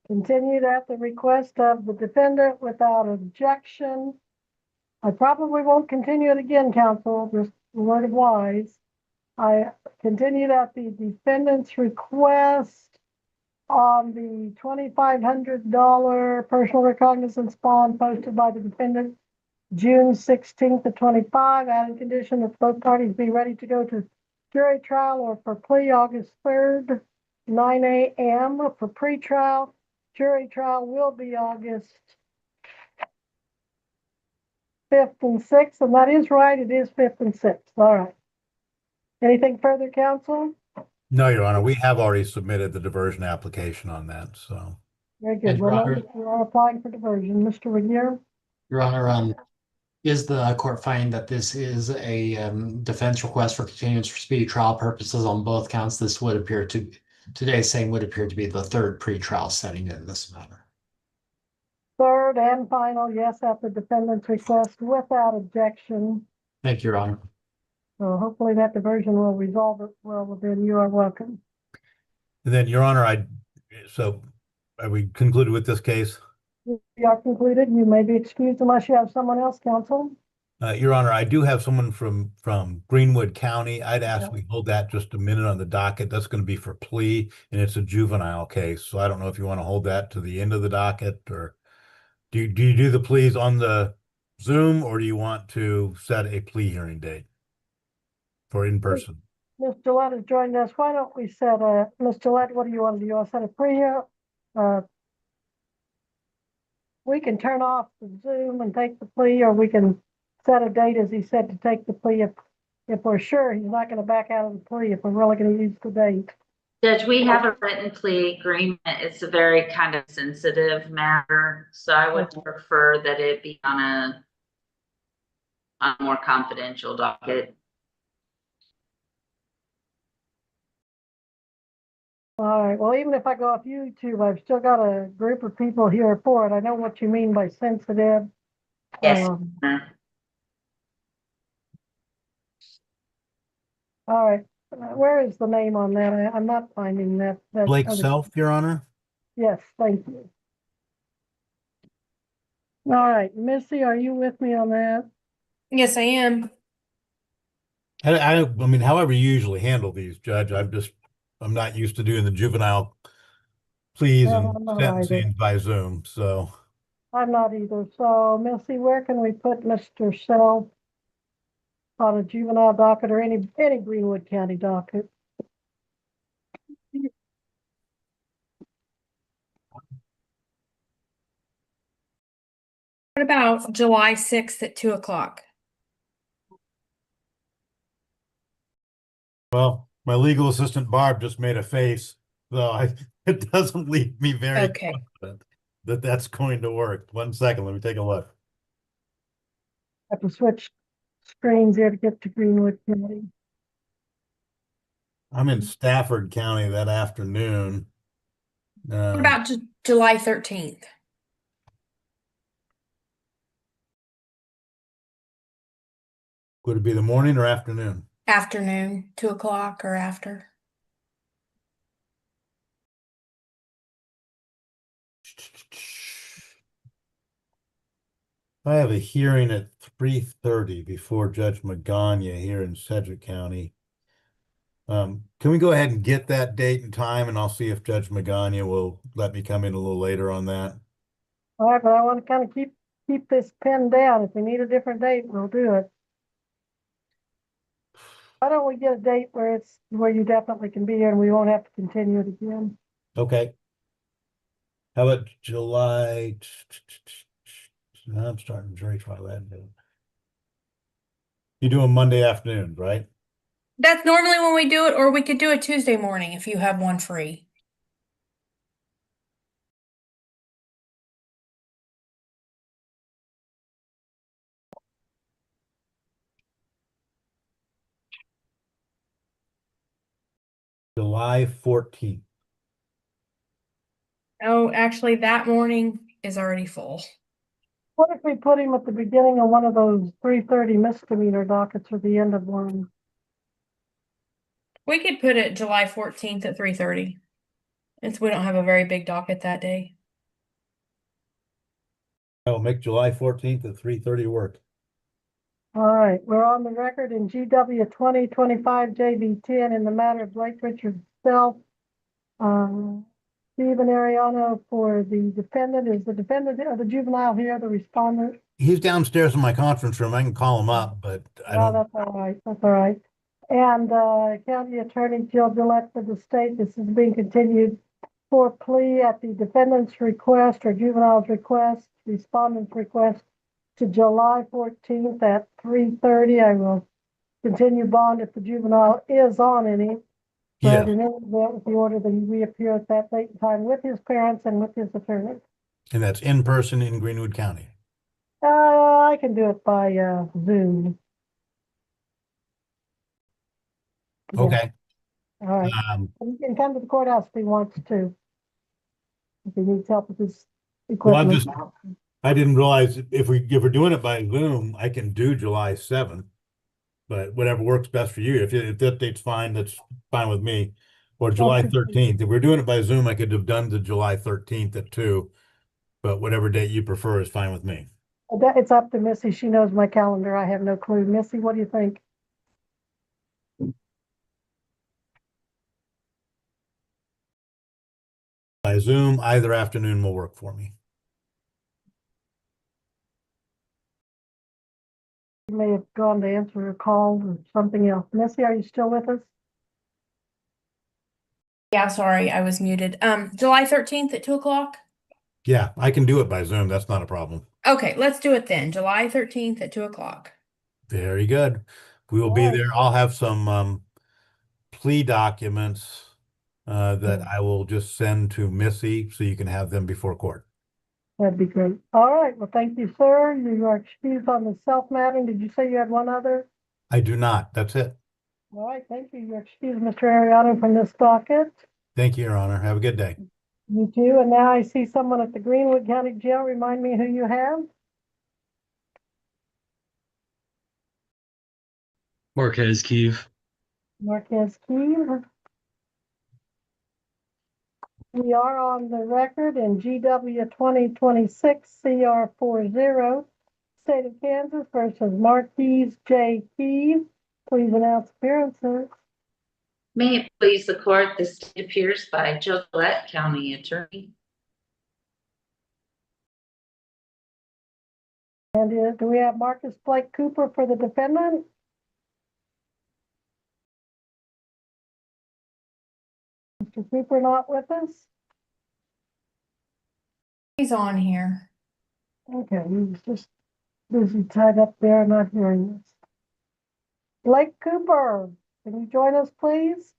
Continued at the request of the defendant without objection. I probably won't continue it again, counsel, just a word of wise. I continued at the defendant's request on the $2,500 personal recognizance bond posted by the defendant June 16th of 25, adding condition that both parties be ready to go to jury trial or for plea August 3rd, 9 a.m. For pretrial. Jury trial will be August 5th and 6th, and that is right, it is 5th and 6th. All right. Anything further, counsel? No, Your Honor, we have already submitted the diversion application on that, so. Very good. Well, we are applying for diversion. Mr. Regier? Your Honor, is the court finding that this is a defense request for continuance for speedy trial purposes on both counts? This would appear to, today's saying would appear to be the third pretrial setting in this matter. Third and final, yes, at the defendant's request without objection. Thank you, Your Honor. So hopefully that diversion will resolve it well. Then you are welcome. And then, Your Honor, so are we concluded with this case? We are concluded. You may be excused unless you have someone else, counsel. Your Honor, I do have someone from Greenwood County. I'd ask we hold that just a minute on the docket. That's going to be for plea, and it's a juvenile case. So I don't know if you want to hold that to the end of the docket, or do you do the pleas on the Zoom, or do you want to set a plea hearing date for in person? Ms. Gillette has joined us. Why don't we set a, Ms. Gillette, what do you want to do? You want to set a we can turn off the Zoom and take the plea, or we can set a date, as he said, to take the plea if we're sure he's not going to back out of the plea, if we're really going to use the date. Judge, we have a written plea agreement. It's a very kind of sensitive matter, so I would prefer that it be on a more confidential docket. All right. Well, even if I go off YouTube, I've still got a group of people here for it. I know what you mean by sensitive. Yes. All right, where is the name on that? I'm not finding that. Blake other- Self, Your Honor? Yes, thank you. All right, Missy, are you with me on that? Yes, I am. I mean, however you usually handle these, Judge, I'm not used to doing the juvenile pleas No, and I'm not either. sentencing by Zoom, so. I'm not either. So Missy, where can we put Mr. Self on a juvenile docket or any Greenwood County docket? What about July 6th at 2 o'clock? Well, my legal assistant Barb just made a face, so it doesn't leave me very Okay. confident that that's going to work. 1 second, let me take a look. I have to switch screens here to get to Greenwood County. I'm in Stafford County that afternoon. What about July 13th? Would it be the morning or afternoon? Afternoon, 2 o'clock or after? I have a hearing at 3:30 before Judge Magana here in Sedgwick County. Can we go ahead and get that date and time, and I'll see if Judge Magana will let me come in a little later on that. All right, but I want to kind of keep this pinned down. If we need a different date, we'll do it. Why don't we get a date where you definitely can be here and we won't have to continue it again? Okay. How about July? I'm starting jury trial that day. You do a Monday afternoon, right? That's normally when we do it, or we could do it Tuesday morning if you have one free. July 14th. Oh, actually, that morning is already full. What if we put him at the beginning of one of those 3:30 misdemeanor dockets or the end of one? We could put it July 14th at 3:30. Since we don't have a very big docket that day. I will make July 14th at 3:30 work. All right, we're on the record in GW 2025 JB10 in the matter of Blake Richard Self. Stephen Ariano for the defendant. Is the defendant or the juvenile here, the respondent? He's downstairs in my conference room. I can call him up, but I No, don't. that's all right. That's all right. And County Attorney Jill Gillette for the state. This is being continued for plea at the defendant's request or juvenile's request, respondent's request to July 14th at 3:30. I will continue bond if the juvenile is on any. Yeah. But in any event, with the order that he reappear at that date and time with his parents and with his attorney. And that's in person in Greenwood County. I can do it by Zoom. Yeah. Okay. All right. He can come to the courthouse if he wants to. If he needs help with his Well, equipment. I didn't realize if we're doing it by Zoom, I can do July 7th. But whatever works best for you. If that date's fine, that's fine with me. Or July 13th. If we're doing it by Zoom, I could have done the July 13th at 2. But whatever date you prefer is fine with me. It's up to Missy. She knows my calendar. I have no clue. Missy, what do you think? By Zoom, either afternoon will work for me. You may have gone to answer a call or something else. Missy, are you still with us? Yeah, sorry, I was muted. July 13th at 2 o'clock? Yeah, I can do it by Zoom. That's not a problem. Okay, let's do it then. July 13th at 2 o'clock. Very good. We will be there. I'll have some plea documents that I will just send to Missy so you can have them before court. That'd be great. All right. Well, thank you, sir. You are excused on the self-mattering. Did you say you had one other? I do not. That's it. All right. Thank you. You're excused, Mr. Ariano, from this docket. Thank you, Your Honor. Have a good day. You too. And now I see someone at the Greenwood County Jail. Remind me who you have. Marquez Key. Marquez Key. We are on the record in GW 2026 CR 40, State of Kansas versus Marquez J. Key. Please announce appearances. May it please the court, the state appears by Joe Gillette, County Attorney. And do we have Marcus Blake Cooper for the defendant? Mr. Cooper not with us? He's on here. Okay, he was just busy tied up there, not hearing us. Blake Cooper, can you join us, please?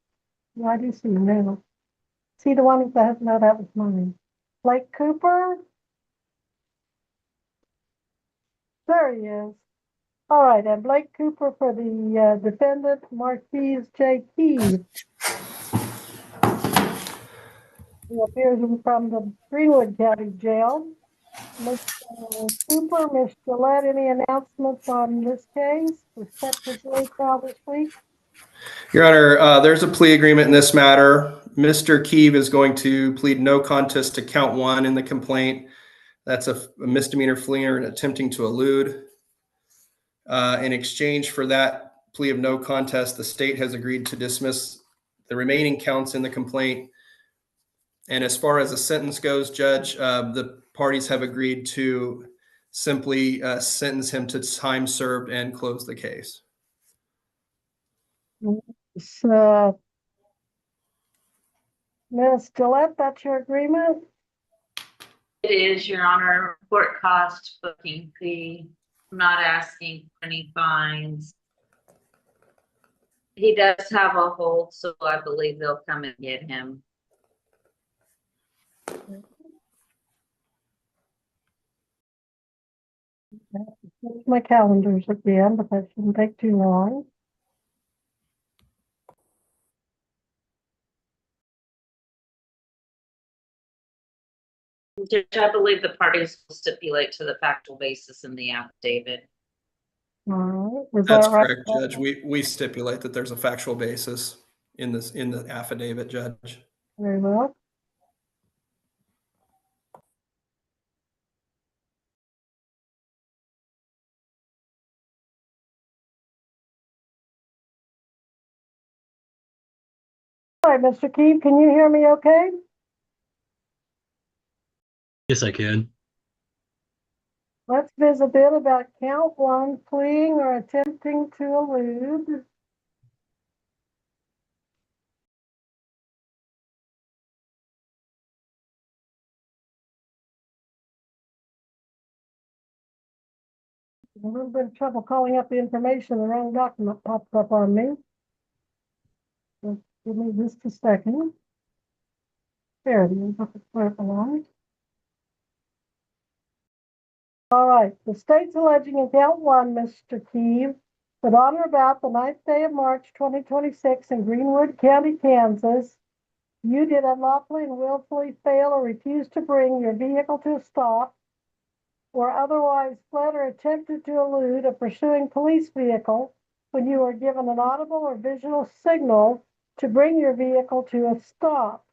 No, I do see him now. See the one with the, no, that was mine. Blake Cooper? There he is. All right, and Blake Cooper for the defendant, Marquez J. Key. He appears from the Greenwood County Jail. Mr. Cooper, Ms. Gillette, any announcements on this case? We're set for jury trial this week. Your Honor, there's a plea agreement in this matter. Mr. Key is going to plead no contest to count 1 in the complaint. That's a misdemeanor fleeing and attempting to elude. In exchange for that plea of no contest, the state has agreed to dismiss the remaining counts in the complaint. And as far as the sentence goes, Judge, the parties have agreed to simply sentence him to time served and close the case. So, Ms. Gillette, that's your agreement? It is, Your Honor, court cost, booking fee. I'm not asking for any fines. He does have a hold, so I believe they'll come and get him. Switch my calendars again, but that shouldn't take too long. Judge, I believe the parties will stipulate to the factual basis in the affidavit. All right, is That's that right? correct, Judge. We stipulate that there's a factual basis in the affidavit, Judge. Very well. All right, Mr. Key, can you hear me okay? Yes, I can. Let's visit a bit about count 1, fleeing or attempting to elude. A little bit of trouble calling up the information. The wrong document popped up on me. So give me just a second. There it is. Where it belongs. All right. The state's alleging in count 1, Mr. Key, that on or about the 9th day of March 2026 in Greenwood County, Kansas, you did unlawfully and willfully fail or refuse to bring your vehicle to a stop, or otherwise fled or attempted to elude a pursuing police vehicle when you were given an audible or visual signal to bring your vehicle to a stop.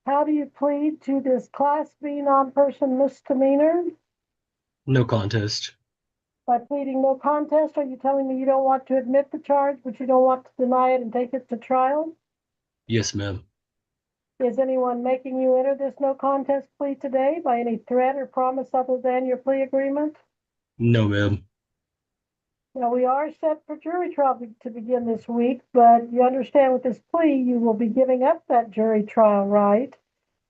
How do you plead to this Class B non-person misdemeanor? No contest. By pleading no contest, are you telling me you don't want to admit the charge, but you don't want to deny it and take it to trial? Yes, ma'am. Is anyone making you enter this no contest plea today by any threat or promise other than your plea agreement? No, ma'am. Now, we are set for jury trial to begin this week, but you understand with this plea, you will be giving up that jury trial, right?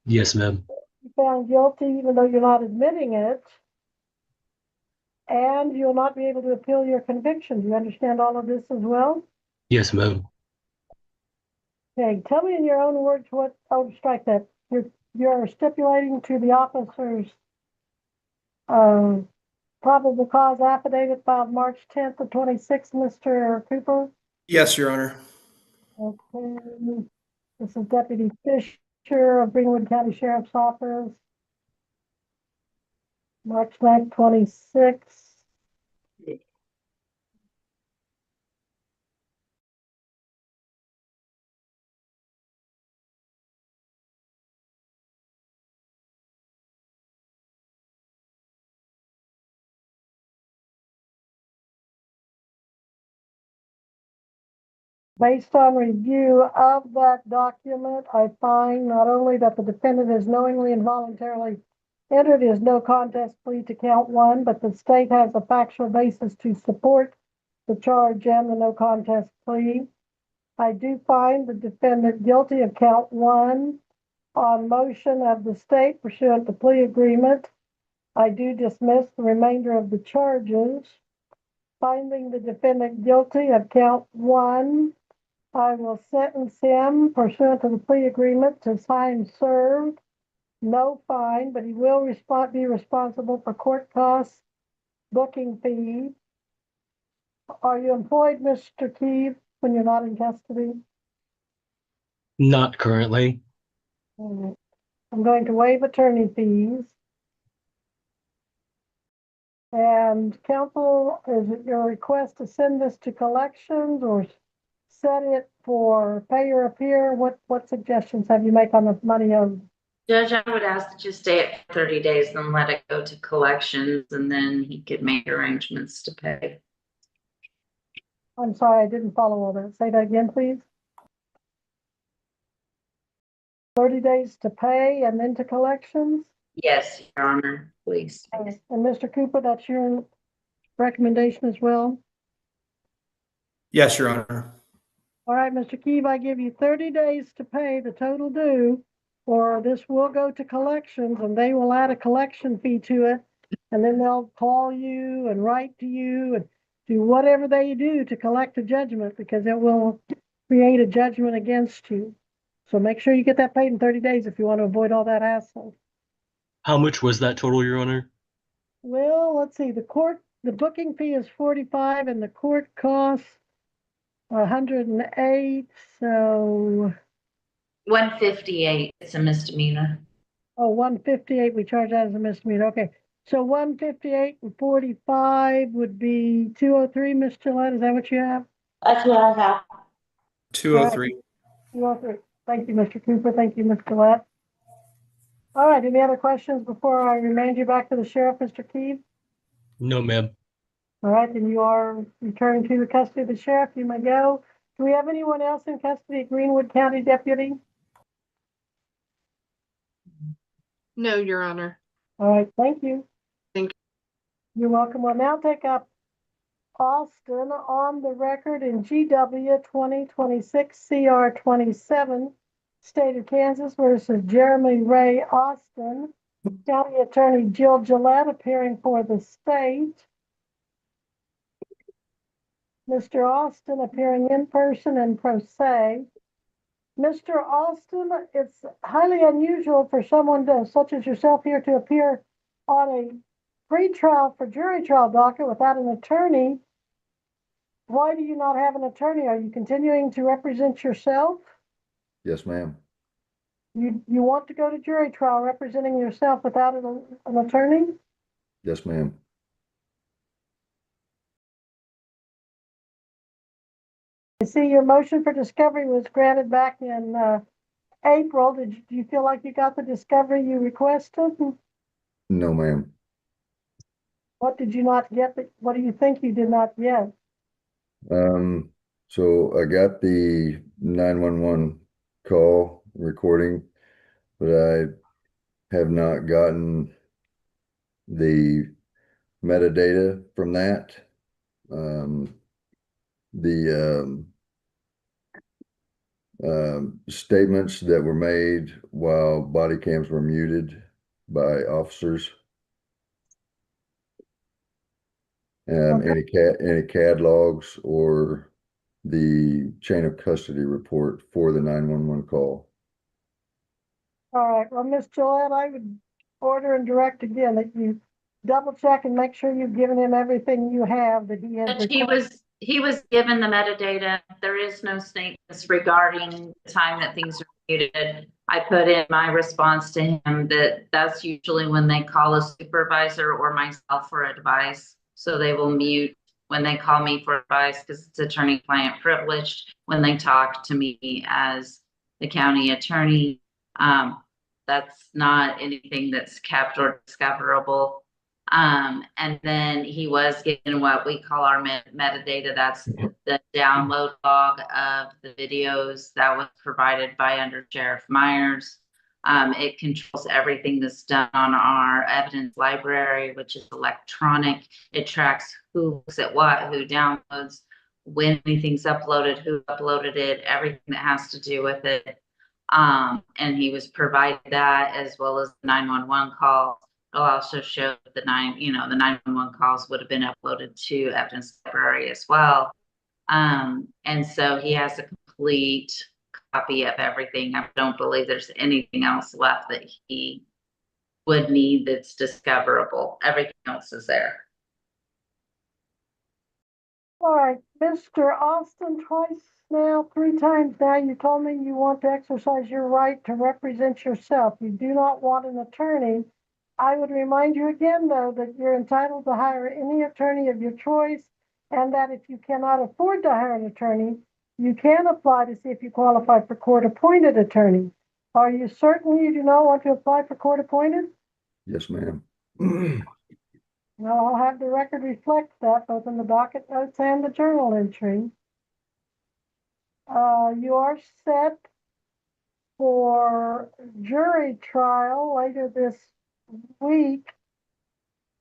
Yes, ma'am. You found guilty even though you're not admitting it, and you'll not be able to appeal your conviction. Do you understand all of this as well? Yes, ma'am. Okay, tell me in your own words what, oh, strike that. You're stipulating to the officer's probable cause affidavit filed March 10th of 26, Mr. Cooper? Yes, Your Honor. Okay, this is Deputy Fisher of Greenwood County Sheriff's Office. March 9th, 26. Based on review of that document, I find not only that the defendant has knowingly and voluntarily entered his no contest plea to count one, but the state has a factual basis to support the charge and the no contest plea. I do find the defendant guilty of count one on motion of the state pursuant to plea agreement. I do dismiss the remainder of the charges. Finding the defendant guilty of count one, I will sentence him pursuant to the plea agreement to time served, no fine, but he will be responsible for court costs, booking fee. Are you employed, Mr. Key, when you're not in custody? Not currently. I'm going to waive attorney fees. And counsel, is it your request to send this to collections or set it for pay or appear? What suggestions have you make on the money owed? Judge, I would ask that you stay at 30 days and let it go to collections, and then he could make arrangements to pay. I'm sorry, I didn't follow all that. Say that again, please. 30 days to pay and then to collections? Yes, Your Honor, please. And Mr. Cooper, that's your recommendation as well? Yes, Your Honor. All right, Mr. Keeve, I give you 30 days to pay the total due, or this will go to collections and they will add a collection fee to it. And then they'll call you and write to you and do whatever they do to collect a judgment, because it will create a judgment against you. So make sure you get that paid in 30 days if you want to avoid all that hassle. How much was that total, Your Honor? Well, let's see, the booking fee is 45 and the court costs 108, so 158, it's a misdemeanor. oh, 158, we charge that as a misdemeanor. Okay. So 158 and 45 would be 203, Ms. Gillette. Is that what you have? That's what I have. 203. 203. Thank you, Mr. Cooper. Thank you, Ms. Gillette. All right. Any other questions before I remand you back to the sheriff, Mr. Keeve? No, ma'am. All right. Then you are returned to the custody of the sheriff. You may go. Do we have anyone else in custody, Greenwood County Deputy? No, Your Honor. All right. Thank you. Thank you. You're welcome. We'll now take up Austin on the record in GW 2026 CR 27, State of Kansas versus Jeremy Ray Austin. County Attorney Jill Gillette appearing for the state. Mr. Austin appearing in person and pro se. Mr. Austin, it's highly unusual for someone such as yourself here to appear on a pre-trial for jury trial docket without an attorney. Why do you not have an attorney? Are you continuing to represent yourself? Yes, ma'am. You want to go to jury trial representing yourself without an attorney? Yes, ma'am. I see your motion for discovery was granted back in April. Do you feel like you got the discovery you requested? No, ma'am. What did you not get? What do you think you did not get? So I got the 911 call recording, but I have not gotten the metadata from that. The statements that were made while body cams were muted by officers. Any CAD logs or the chain of custody report for the 911 call. All right. Well, Ms. Gillette, I would order and direct again that you double check and make sure you've given him everything you have that he has. He was given the metadata. There is no statements regarding the time that things are muted. I put in my response to him that that's usually when they call a supervisor or myself for advice. So they will mute when they call me for advice because it's attorney-client privileged when they talk to me as the county attorney. That's not anything that's kept or discoverable. And then he was given what we call our metadata. That's the download log of the videos that was provided by Under Sheriff Myers. It controls everything that's done on our evidence library, which is electronic. It tracks who looks at what, who downloads, when anything's uploaded, who uploaded it, everything that has to do with it. And he was provided that as well as the 911 calls. It'll also show the 911 calls would have been uploaded to evidence library as well. And so he has a complete copy of everything. I don't believe there's anything else left that he would need that's discoverable. Everything else is there. All right, Mr. Austin, three times now, you told me you want to exercise your right to represent yourself. You do not want an attorney. I would remind you again, though, that you're entitled to hire any attorney of your choice, and that if you cannot afford to hire an attorney, you can apply to see if you qualify for court-appointed attorney. Are you certain you do not want to apply for court-appointed? Yes, ma'am. Well, I'll have the record reflect that, both in the docket notes and the journal entry. You are set for jury trial later this week,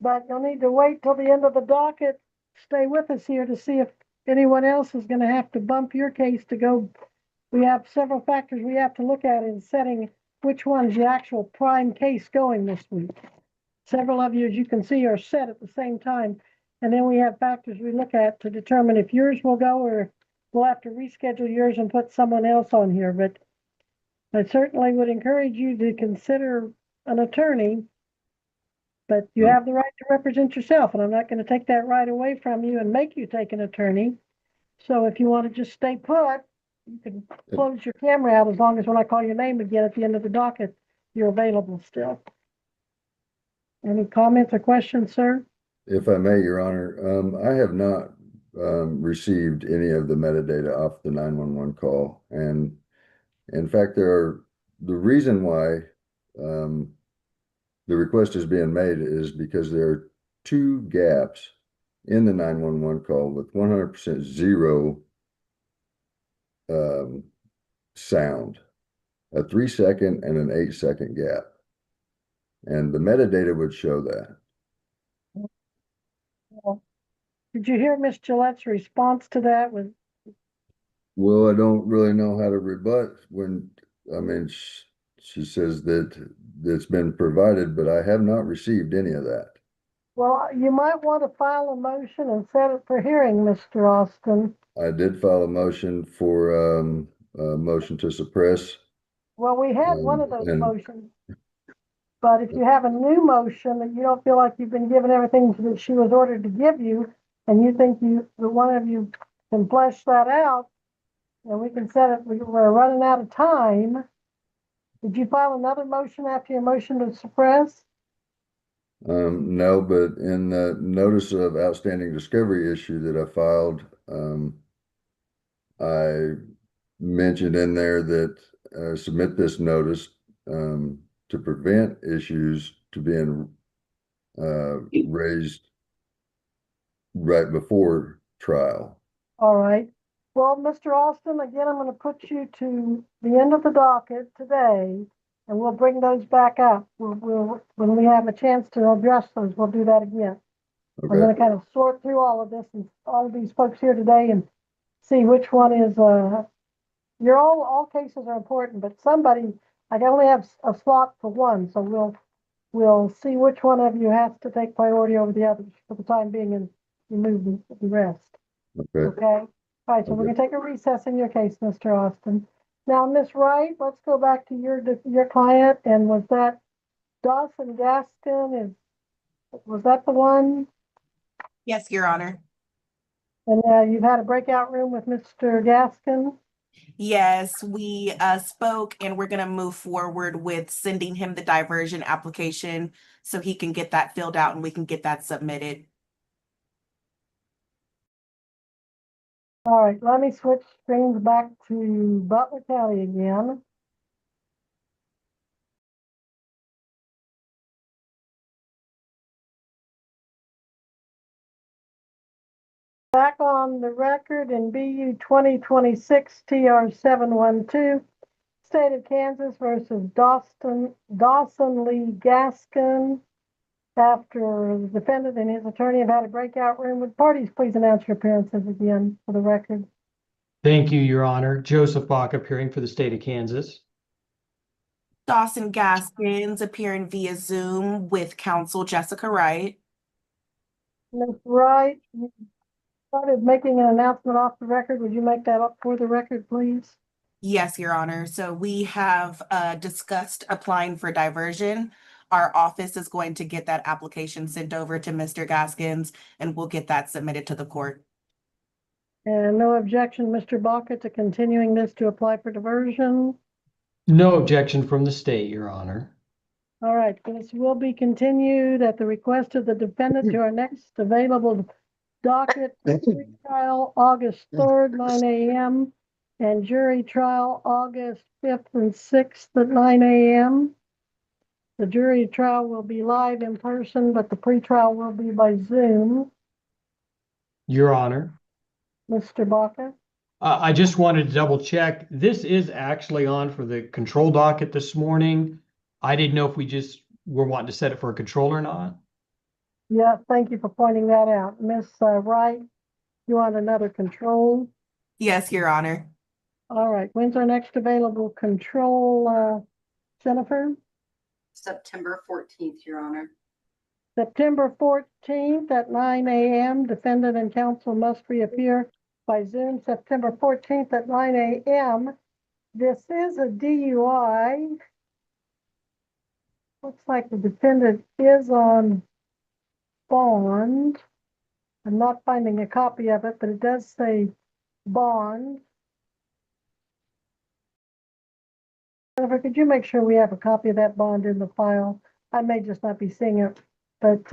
but you'll need to wait till the end of the docket. Stay with us here to see if anyone else is going to have to bump your case to go. We have several factors we have to look at in setting which one's the actual prime case going this week. Several of you, as you can see, are set at the same time. And then we have factors we look at to determine if yours will go or we'll have to reschedule yours and put someone else on here. But I certainly would encourage you to consider an attorney, but you have the right to represent yourself, and I'm not going to take that right away from you and make you take an attorney. So if you want to just stay put, you can close your camera out as long as when I call your name again at the end of the docket, you're available still. Any comments or questions, sir? If I may, Your Honor, I have not received any of the metadata off the 911 call. And in fact, the reason why the request is being made is because there are two gaps in the 911 call with 100% zero sound, a 3-second and an 8-second gap. And the metadata would show that. Did you hear Ms. Gillette's response to that? Well, I don't really know how to rebut when, I mean, she says that it's been provided, but I have not received any of that. Well, you might want to file a motion and set it for hearing, Mr. Austin. I did file a motion for a motion to suppress. Well, we had one of those motions. But if you have a new motion that you don't feel like you've been given everything that she was ordered to give you, and you think the one of you can flesh that out, and we can set it, we're running out of time. Did you file another motion after your motion to suppress? No, but in the notice of outstanding discovery issue that I filed, I mentioned in there that submit this notice to prevent issues to being raised right before trial. All right. Well, Mr. Austin, again, I'm going to put you to the end of the docket today, and we'll bring those back up. We'll when we have a chance to address those, we'll do that again. Okay. I'm going to kind of sort through all of this and all of these folks here today and see which one is, all cases are important, but somebody, I only have a slot for one, so we'll see which one of you has to take priority over the others for the time being and remove the rest. Okay. Okay. All right, so we're going to take a recess in your case, Mr. Austin. Now, Ms. Wright, let's go back to your client. And was that Dawson Gaskin? Was that the one? Yes, Your Honor. And you've had a breakout room with Mr. Gaskin? Yes, we spoke, and we're going to move forward with sending him the diversion application so he can get that filled out and we can get that submitted. All right, let me switch screens back to Butler County again. Back on the record in BU 2026 TR 712, State of Kansas versus Dawson Lee Gaskins. After the defendant and his attorney have had a breakout room, would parties please announce your appearances again for the record? Thank you, Your Honor. Joseph Bach appearing for the state of Kansas. Dawson Gaskins appearing via Zoom with counsel Jessica Wright. Ms. Wright, you started making an announcement off the record. Would you make that up for the record, please? Yes, Your Honor. So we have discussed applying for diversion. Our office is going to get that application sent over to Mr. Gaskins, and we'll get that submitted to the court. And no objection, Mr. Baca, to continuing this to apply for diversion? No objection from the state, Your Honor. All right, this will be continued at the request of the defendant to our next available docket, trial August 3rd, 9 a.m. and jury trial August 5th and 6th at 9 a.m. The jury trial will be live in person, but the pretrial will be by Zoom. Your Honor. Mr. Baca? I just wanted to double check. This is actually on for the control docket this morning. I didn't know if we just were wanting to set it for a control or not. Yeah, thank you for pointing that out. Miss Wright, you want another control? Yes, Your Honor. All right, when's our next available control, Jennifer? September 14th, Your Honor. September 14th at 9 a.m. Defendant and counsel must reappear by Zoom. September 14th at 9 a.m. This is a DUI. Looks like the defendant is on bond. I'm not finding a copy of it, but it does say bond. Jennifer, could you make sure we have a copy of that bond in the file? I may just not be seeing it, but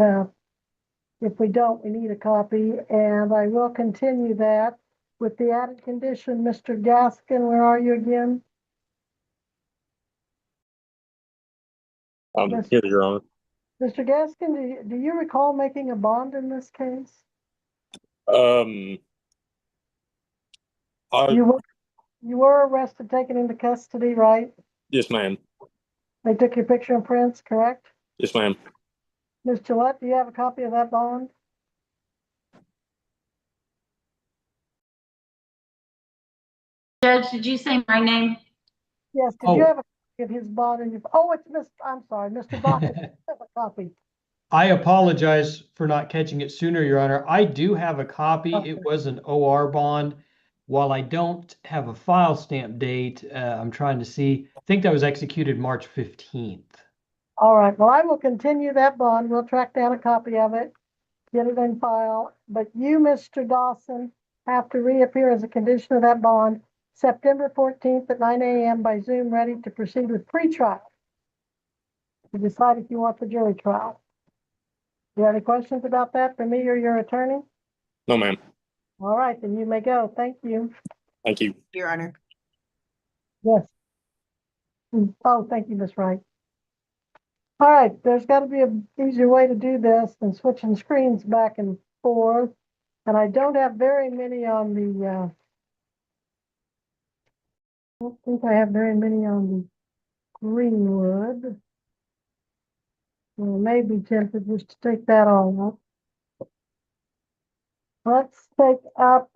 if we don't, we need a copy. And I will continue that with the added condition. Mr. Gaskin, where are you again? I'm here, Your Honor. Mr. Gaskin, do you recall making a bond in this case? You were arrested, taken into custody, right? Yes, ma'am. They took your picture and prints, correct? Yes, ma'am. Ms. Gillette, do you have a copy of that bond? Judge, did you say my name? Yes, did you have a copy of his bond in your, I'm sorry, Mr. Bach, have a copy. I apologize for not catching it sooner, Your Honor. I do have a copy. Okay. It was an OR bond. While I don't have a file stamp date, I'm trying to see. I think that was executed March 15th. All right, well, I will continue that bond. We'll track down a copy of it, get it in file. But you, Mr. Dawson, have to reappear as a condition of that bond September 14th at 9 a.m. by Zoom, ready to proceed with pretrial to decide if you want the jury trial. Do you have any questions about that for me or your attorney? No, ma'am. All right, then you may go. Thank you. Thank you. Your Honor. Yes. Oh, thank you, Ms. Wright. All right, there's got to be an easier way to do this than switching screens back and forth. And I don't have very many on the, I don't think I have very many on the Greenwood. I may be tempted just to take that all up. Let's take up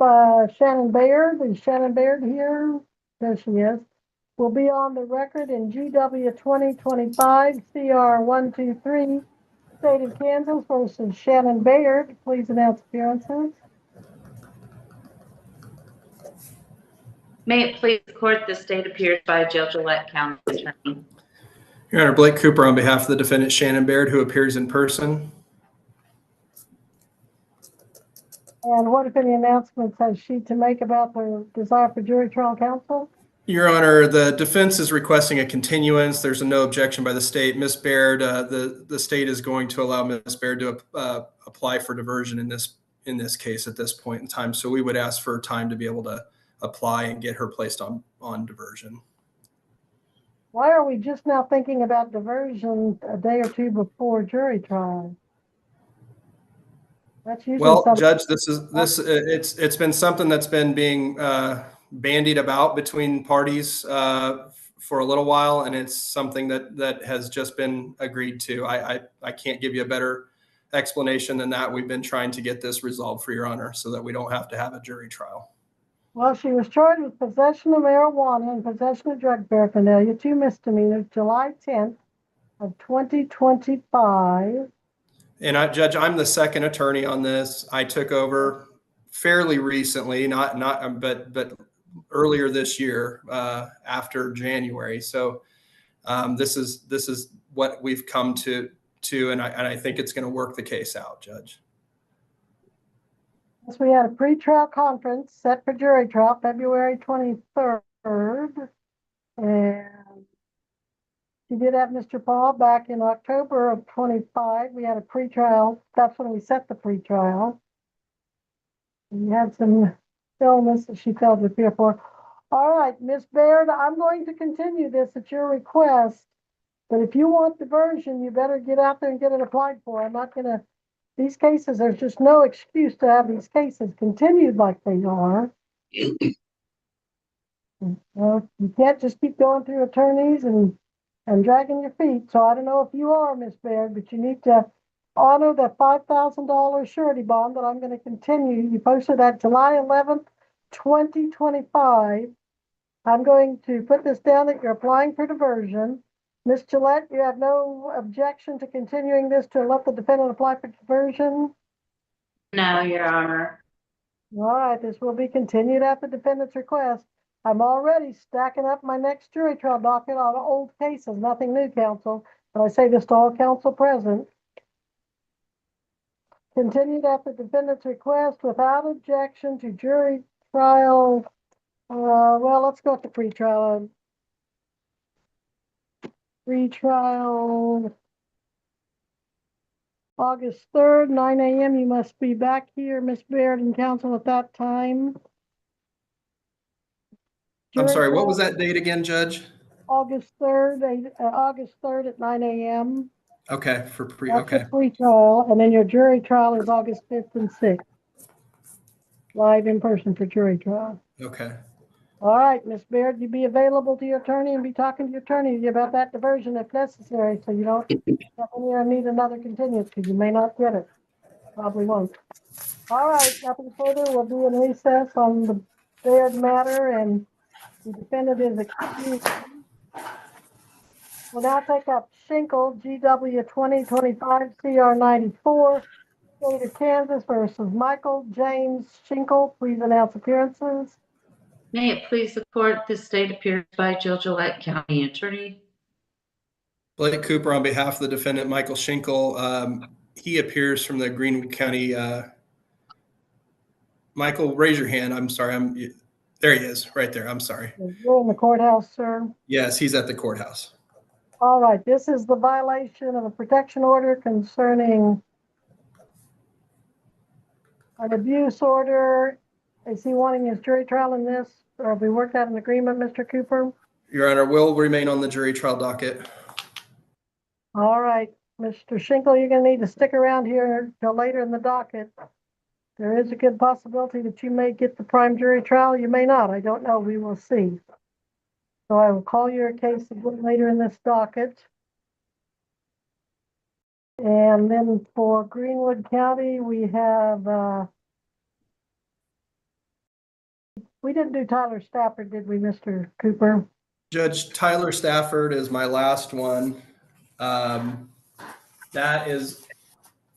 Shannon Baird. Is Shannon Baird here? There she is. Will be on the record in GW 2025 CR 123, State of Kansas versus Shannon Baird. Please announce appearances. May it please the court, the state appears by Jill Gillette, County Attorney. Your Honor, Blake Cooper on behalf of the defendant Shannon Baird, who appears in person. And what, if any, announcements has she to make about her desire for jury trial counsel? Your Honor, the defense is requesting a continuance. There's a no objection by the state. Ms. Baird, the state is going to allow Ms. Baird to apply for diversion in this case at this point in time. So we would ask for time to be able to apply and get her placed on diversion. Why are we just now thinking about diversion a day or two before jury trial? That's usually Well, something. Judge, it's been something that's been being bandied about between parties for a little while, and it's something that has just been agreed to. I can't give you a better explanation than that. We've been trying to get this resolved for Your Honor so that we don't have to have a jury trial. Well, she was charged with possession of marijuana and possession of drug paraphernalia, 2 misdemeanors, July 10th of 2025. And Judge, I'm the second attorney on this. I took over fairly recently, but earlier this year, after January. So this is what we've come to, and I think it's going to work the case out, Judge. Yes, we had a pretrial conference set for jury trial February 23rd, and she did have Mr. Paul back in October of 25. We had a pretrial. That's when we set the pretrial. We had some illness that she felt to appear for. All right, Miss Baird, I'm going to continue this at your request, but if you want diversion, you better get out there and get it applied for. I'm not going to, these cases, there's just no excuse to have these cases continued like they are. You can't just keep going through attorneys and dragging your feet. So I don't know if you are, Miss Baird, but you need to honor the $5,000 surety bond that I'm going to continue. You posted that July 11th, 2025. I'm going to put this down that you're applying for diversion. Ms. Gillette, you have no objection to continuing this to let the defendant apply for diversion? No, Your Honor. All right, this will be continued at the defendant's request. I'm already stacking up my next jury trial docket on old cases, nothing new, counsel. But I say this to all counsel present. Continued at the defendant's request without objection to jury trial. Well, let's go with the pretrial. Pretrial. August 3rd, 9 a.m. You must be back here, Miss Baird, and counsel at that time. I'm sorry, what was that date again, Judge? August 3rd, August 3rd at 9 a.m. Okay, That's the pre-trial, and then your jury trial is August 5th and 6th. Live in person for jury trial. Okay. All right, Miss Baird, you be available to your attorney and be talking to your attorney about that diversion if necessary, so you don't need another continuance, because you may not get it. Probably won't. All right, nothing further. We'll be in recess on the Baird matter, and the defendant is excused. We'll now take up Shinkle, GW 2025 CR 94, State of Kansas versus Michael James Shinkle. Please announce appearances. May it please the court, this state appears by Jill Gillette, County Attorney. Blake Cooper on behalf of the defendant, Michael Shinkle. He appears from the Greenwood County. Michael, raise your hand. I'm sorry. There he is, right there. I'm sorry. You're in the courthouse, sir. Yes, he's at the courthouse. All right, this is the violation of a protection order concerning an abuse order. Is he wanting his jury trial in this, or have we worked out an agreement, Mr. Cooper? Your Honor, will remain on the jury trial docket. All right, Mr. Shinkle, you're going to need to stick around here till later in the docket. There is a good possibility that you may get the prime jury trial. You may not. I don't know. We will see. So I will call your case again later in this docket. And then for Greenwood County, we have, we didn't do Tyler Stafford, did we, Mr. Cooper? Judge Tyler Stafford is my last one. That is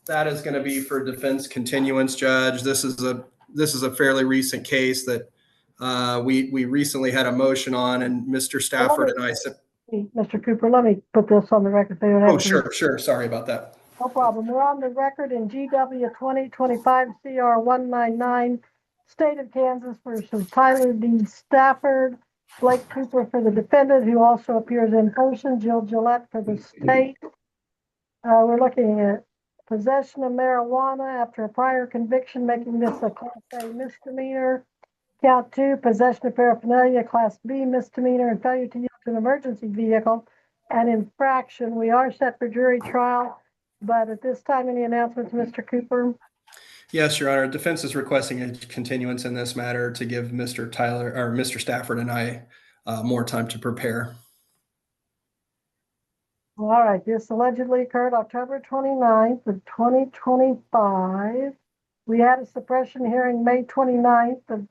going to be for defense continuance, Judge. This is a fairly recent case that we recently had a motion on, and Mr. Stafford and I said, Mr. Cooper, let me put this on the record. So you don't have to- sure. Sorry about that. No problem. We're on the record in GW 2025 CR 199, State of Kansas versus Tyler D. Stafford. Blake Cooper for the defendant, who also appears in person. Jill Gillette for the state. We're looking at possession of marijuana after a prior conviction, making this a Class A misdemeanor. Count 2, possession of paraphernalia, Class B misdemeanor, and failure to use an emergency vehicle, an infraction. We are set for jury trial, but at this time, any announcements, Mr. Cooper? Yes, Your Honor. Defense is requesting a continuance in this matter to give Mr. Stafford and I more time to prepare. All right, this allegedly occurred October 29th of 2025. We had a suppression hearing May 29th of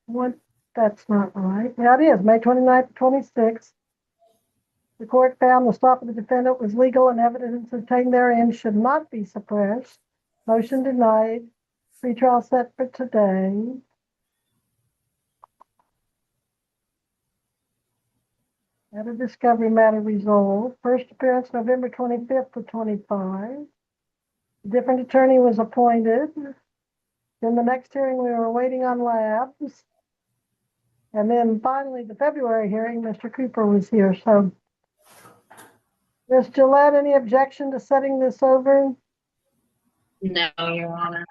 what? That's not right. Yeah, it is May 29th of 26. The court found the stop of the defendant was legal and evidence obtained therein should not be suppressed. Motion denied. Pretrial set for today. Had a discovery matter resolved. First appearance November 25th of 25. A different attorney was appointed. Then the next hearing, we were waiting on labs. And then finally, the February hearing, Mr. Cooper was here. So, Ms. Gillette, any objection to setting this over? No, Your Honor.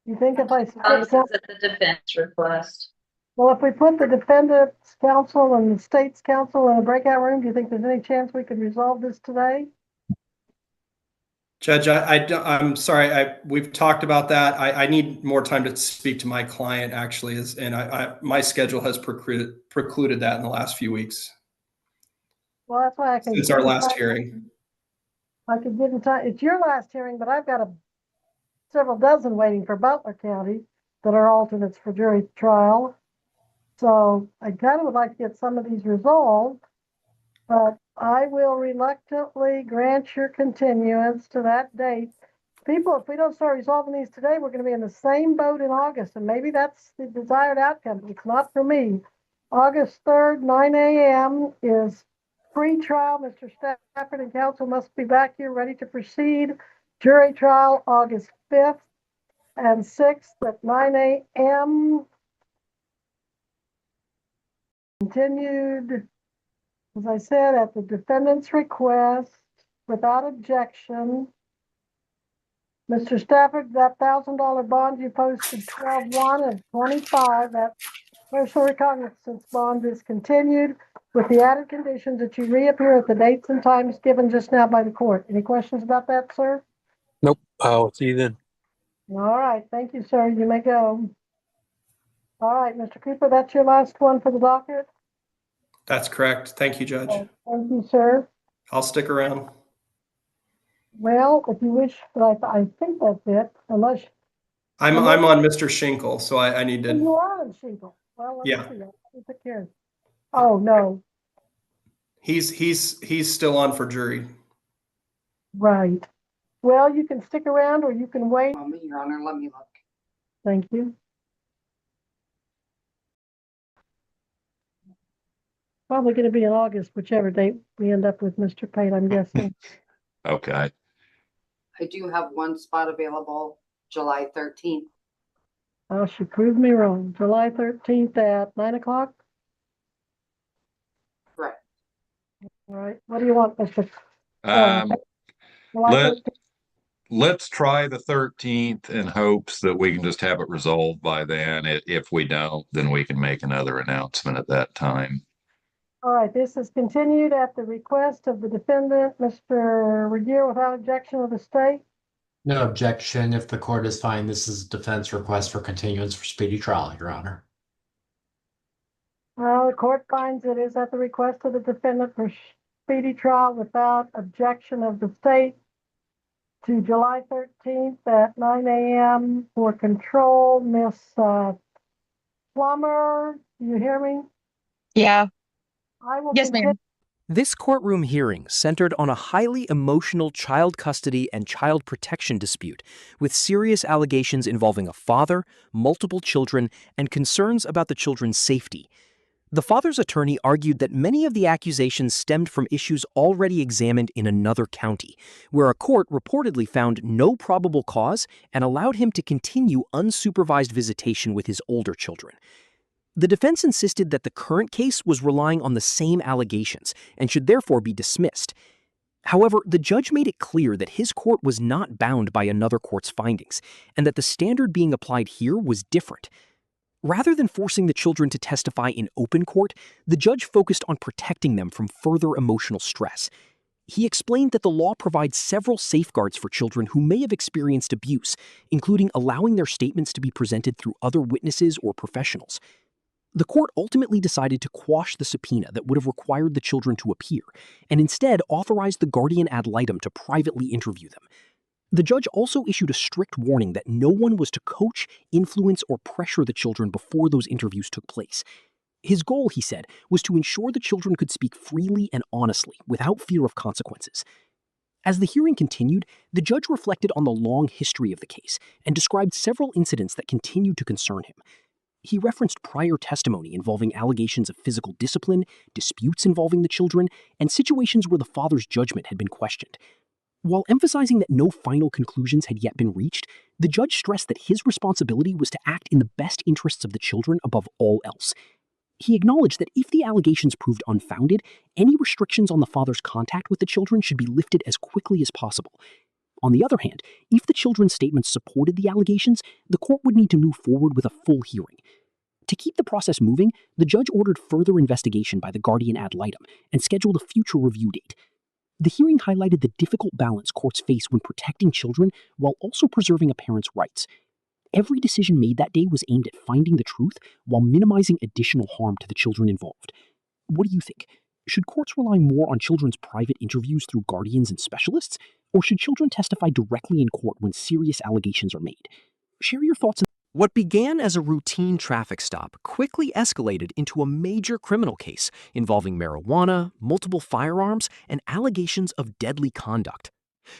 You think if I This is at the defense request. well, if we put the defendant's counsel and the state's counsel in a breakout room, do you think there's any chance we could resolve this today? Judge, I'm sorry. We've talked about that. I need more time to speak to my client, actually, and my schedule has precluded that in the last few weeks. Well, that's why I can. Since our last hearing. I could get in time. It's your last hearing, but I've got several dozen waiting for Butler County that are alternates for jury trial. So I kind of would like to get some of these resolved, but I will reluctantly grant your continuance to that date. People, if we don't start resolving these today, we're going to be in the same boat in August, and maybe that's the desired outcome, but it's not for me. August 3rd, 9 a.m. is pre-trial. Mr. Stafford and counsel must be back here ready to proceed. Jury trial August 5th and 6th at 9 a.m. Continued, as I said, at the defendant's request, without objection. Mr. Stafford, that $1,000 bond you posted 12/1 and 25, that personal recognizance bond is continued with the added conditions that you reappear at the dates and times given just now by the court. Any questions about that, sir? Nope. I'll see you then. All right, thank you, sir. You may go. All right, Mr. Cooper, that's your last one for the docket? That's correct. Thank you, Judge. Thank you, sir. I'll stick around. Well, if you wish, but I think that's it, unless I'm on Mr. Shinkle, so I need to. you are on Shinkle. Well, let's Yeah. see. Let me take care. Oh, no, He's still on for jury. right. Well, you can stick around or you can wait. Your Honor, let me look. Thank you. Probably going to be in August, whichever date we end up with Mr. Pate, I'm guessing. Okay. I do have one spot available, July 13th. Oh, she proved me wrong. July 13th at 9 o'clock? Right. All right. What do you want, Mr. July Let, 13th? let's try the 13th in hopes that we can just have it resolved by then. If we don't, then we can make another announcement at that time. All right, this is continued at the request of the defendant, Mr. Regier, without objection of the state. No objection. If the court is fine, this is defense request for continuance for speedy trial, Your Honor. The court finds it is at the request of the defendant for speedy trial without objection of the state to July 13th at 9 a.m. for control. Miss Plummer, do you hear me? Yeah. I will Yes, ma'am. This courtroom hearing centered on a highly emotional child custody and child protection dispute with serious allegations involving a father, multiple children, and concerns about the children's safety. The father's attorney argued that many of the accusations stemmed from issues already examined in another county, where a court reportedly found no probable cause and allowed him to continue unsupervised visitation with his older children. The defense insisted that the current case was relying on the same allegations and should therefore be dismissed. However, the judge made it clear that his court was not bound by another court's findings, and that the standard being applied here was different. Rather than forcing the children to testify in open court, the judge focused on protecting them from further emotional stress. He explained that the law provides several safeguards for children who may have experienced abuse, including allowing their statements to be presented through other witnesses or professionals. The court ultimately decided to quash the subpoena that would have required the children to appear, and instead authorized the guardian ad litem to privately interview them. The judge also issued a strict warning that no one was to coach, influence, or pressure the children before those interviews took place. His goal, he said, was to ensure the children could speak freely and honestly, without fear of consequences. As the hearing continued, the judge reflected on the long history of the case and described several incidents that continued to concern him. He referenced prior testimony involving allegations of physical discipline, disputes involving the children, and situations where the father's judgment had been questioned. While emphasizing that no final conclusions had yet been reached, the judge stressed that his responsibility was to act in the best interests of the children above all else. He acknowledged that if the allegations proved unfounded, any restrictions on the father's contact with the children should be lifted as quickly as possible. On the other hand, if the children's statements supported the allegations, the court would need to move forward with a full hearing. To keep the process moving, the judge ordered further investigation by the guardian ad litem and scheduled a future review date. The hearing highlighted the difficult balance courts face when protecting children while also preserving a parent's rights. Every decision made that day was aimed at finding the truth while minimizing additional harm to the children involved. What do you think? Should courts rely more on children's private interviews through guardians and specialists, or should children testify directly in court when serious allegations are made? Share your thoughts. What began as a routine traffic stop quickly escalated into a major criminal case involving marijuana, multiple firearms, and allegations of deadly conduct.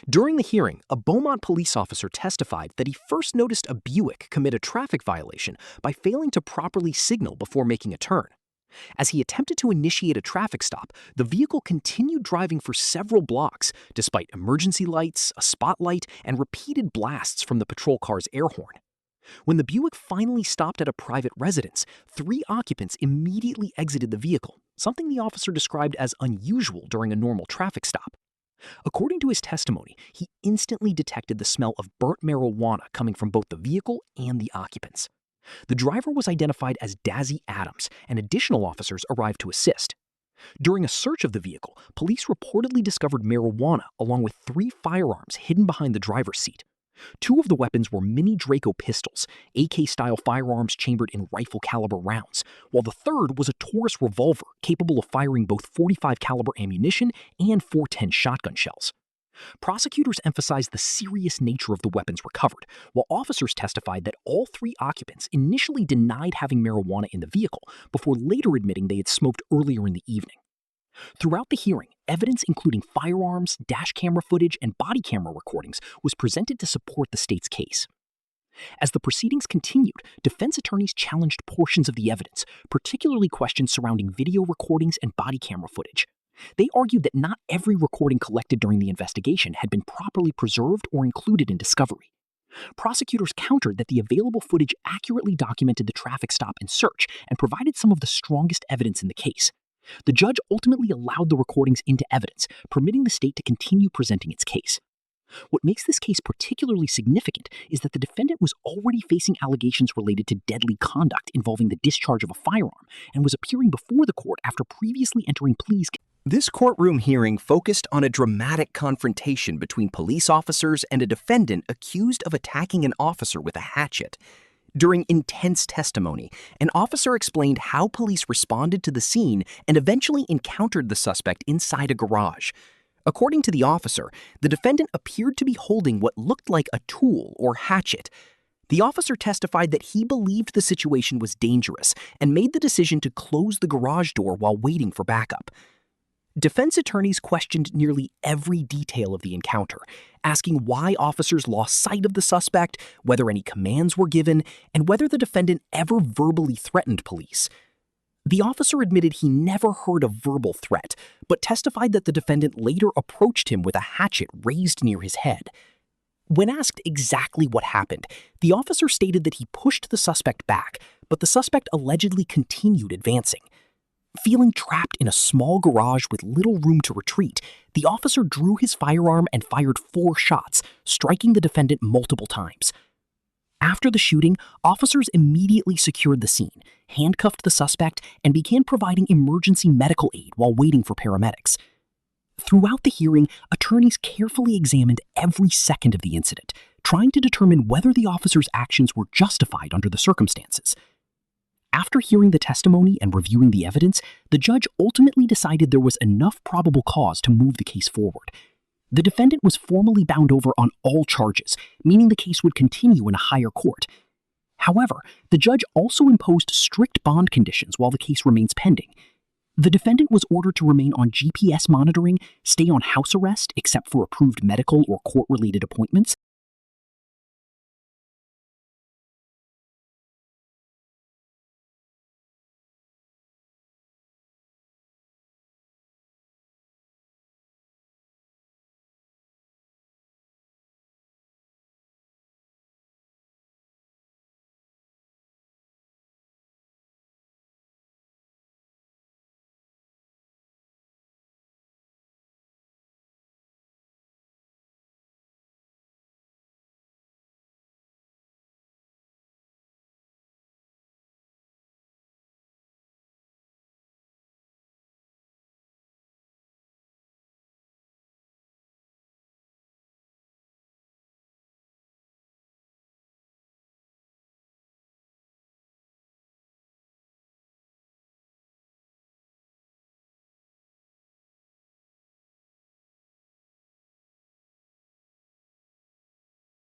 During the hearing, a Beaumont police officer testified that he first noticed a Buick commit a traffic violation by failing to properly signal before making a turn. As he attempted to initiate a traffic stop, the vehicle continued driving for several blocks, despite emergency lights, a spotlight, and repeated blasts from the patrol car's air horn. When the Buick finally stopped at a private residence, 3 occupants immediately exited the vehicle, something the officer described as unusual during a normal traffic stop. According to his testimony, he instantly detected the smell of burnt marijuana coming from both the vehicle and the occupants. The driver was identified as Dazzy Adams, and additional officers arrived to assist. During a search of the vehicle, police reportedly discovered marijuana along with 3 firearms hidden behind the driver's seat. 2 of the weapons were mini Draco pistols, AK-style firearms chambered in rifle-caliber rounds, while the third was a Taurus revolver capable of firing both .45 caliber ammunition and .410 shotgun shells. Prosecutors emphasized the serious nature of the weapons recovered, while officers testified that all 3 occupants initially denied having marijuana in the vehicle before later admitting they had smoked earlier in the evening. Throughout the hearing, evidence including firearms, dash camera footage, and body camera recordings was presented to support the state's case. As the proceedings continued, defense attorneys challenged portions of the evidence, particularly questions surrounding video recordings and body camera footage. They argued that not every recording collected during the investigation had been properly preserved or included in discovery. Prosecutors countered that the available footage accurately documented the traffic stop and search and provided some of the strongest evidence in the case. The judge ultimately allowed the recordings into evidence, permitting the state to continue presenting its case. What makes this case particularly significant is that the defendant was already facing allegations related to deadly conduct involving the discharge of a firearm and was appearing before the court after previously entering pleas. This courtroom hearing focused on a dramatic confrontation between police officers and a defendant accused of attacking an officer with a hatchet. During intense testimony, an officer explained how police responded to the scene and eventually encountered the suspect inside a garage. According to the officer, the defendant appeared to be holding what looked like a tool or hatchet. The officer testified that he believed the situation was dangerous and made the decision to close the garage door while waiting for backup. Defense attorneys questioned nearly every detail of the encounter, asking why officers lost sight of the suspect, whether any commands were given, and whether the defendant ever verbally threatened police. The officer admitted he never heard a verbal threat, but testified that the defendant later approached him with a hatchet raised near his head. When asked exactly what happened, the officer stated that he pushed the suspect back, but the suspect allegedly continued advancing. Feeling trapped in a small garage with little room to retreat, the officer drew his firearm and fired 4 shots, striking the defendant multiple times. After the shooting, officers immediately secured the scene, handcuffed the suspect, and began providing emergency medical aid while waiting for paramedics. Throughout the hearing, attorneys carefully examined every second of the incident, trying to determine whether the officer's actions were justified under the circumstances. After hearing the testimony and reviewing the evidence, the judge ultimately decided there was enough probable cause to move the case forward. The defendant was formally bound over on all charges, meaning the case would continue in a higher court. However, the judge also imposed strict bond conditions while the case remains pending. The defendant was ordered to remain on GPS monitoring, stay on house arrest except for approved medical or court-related appointments,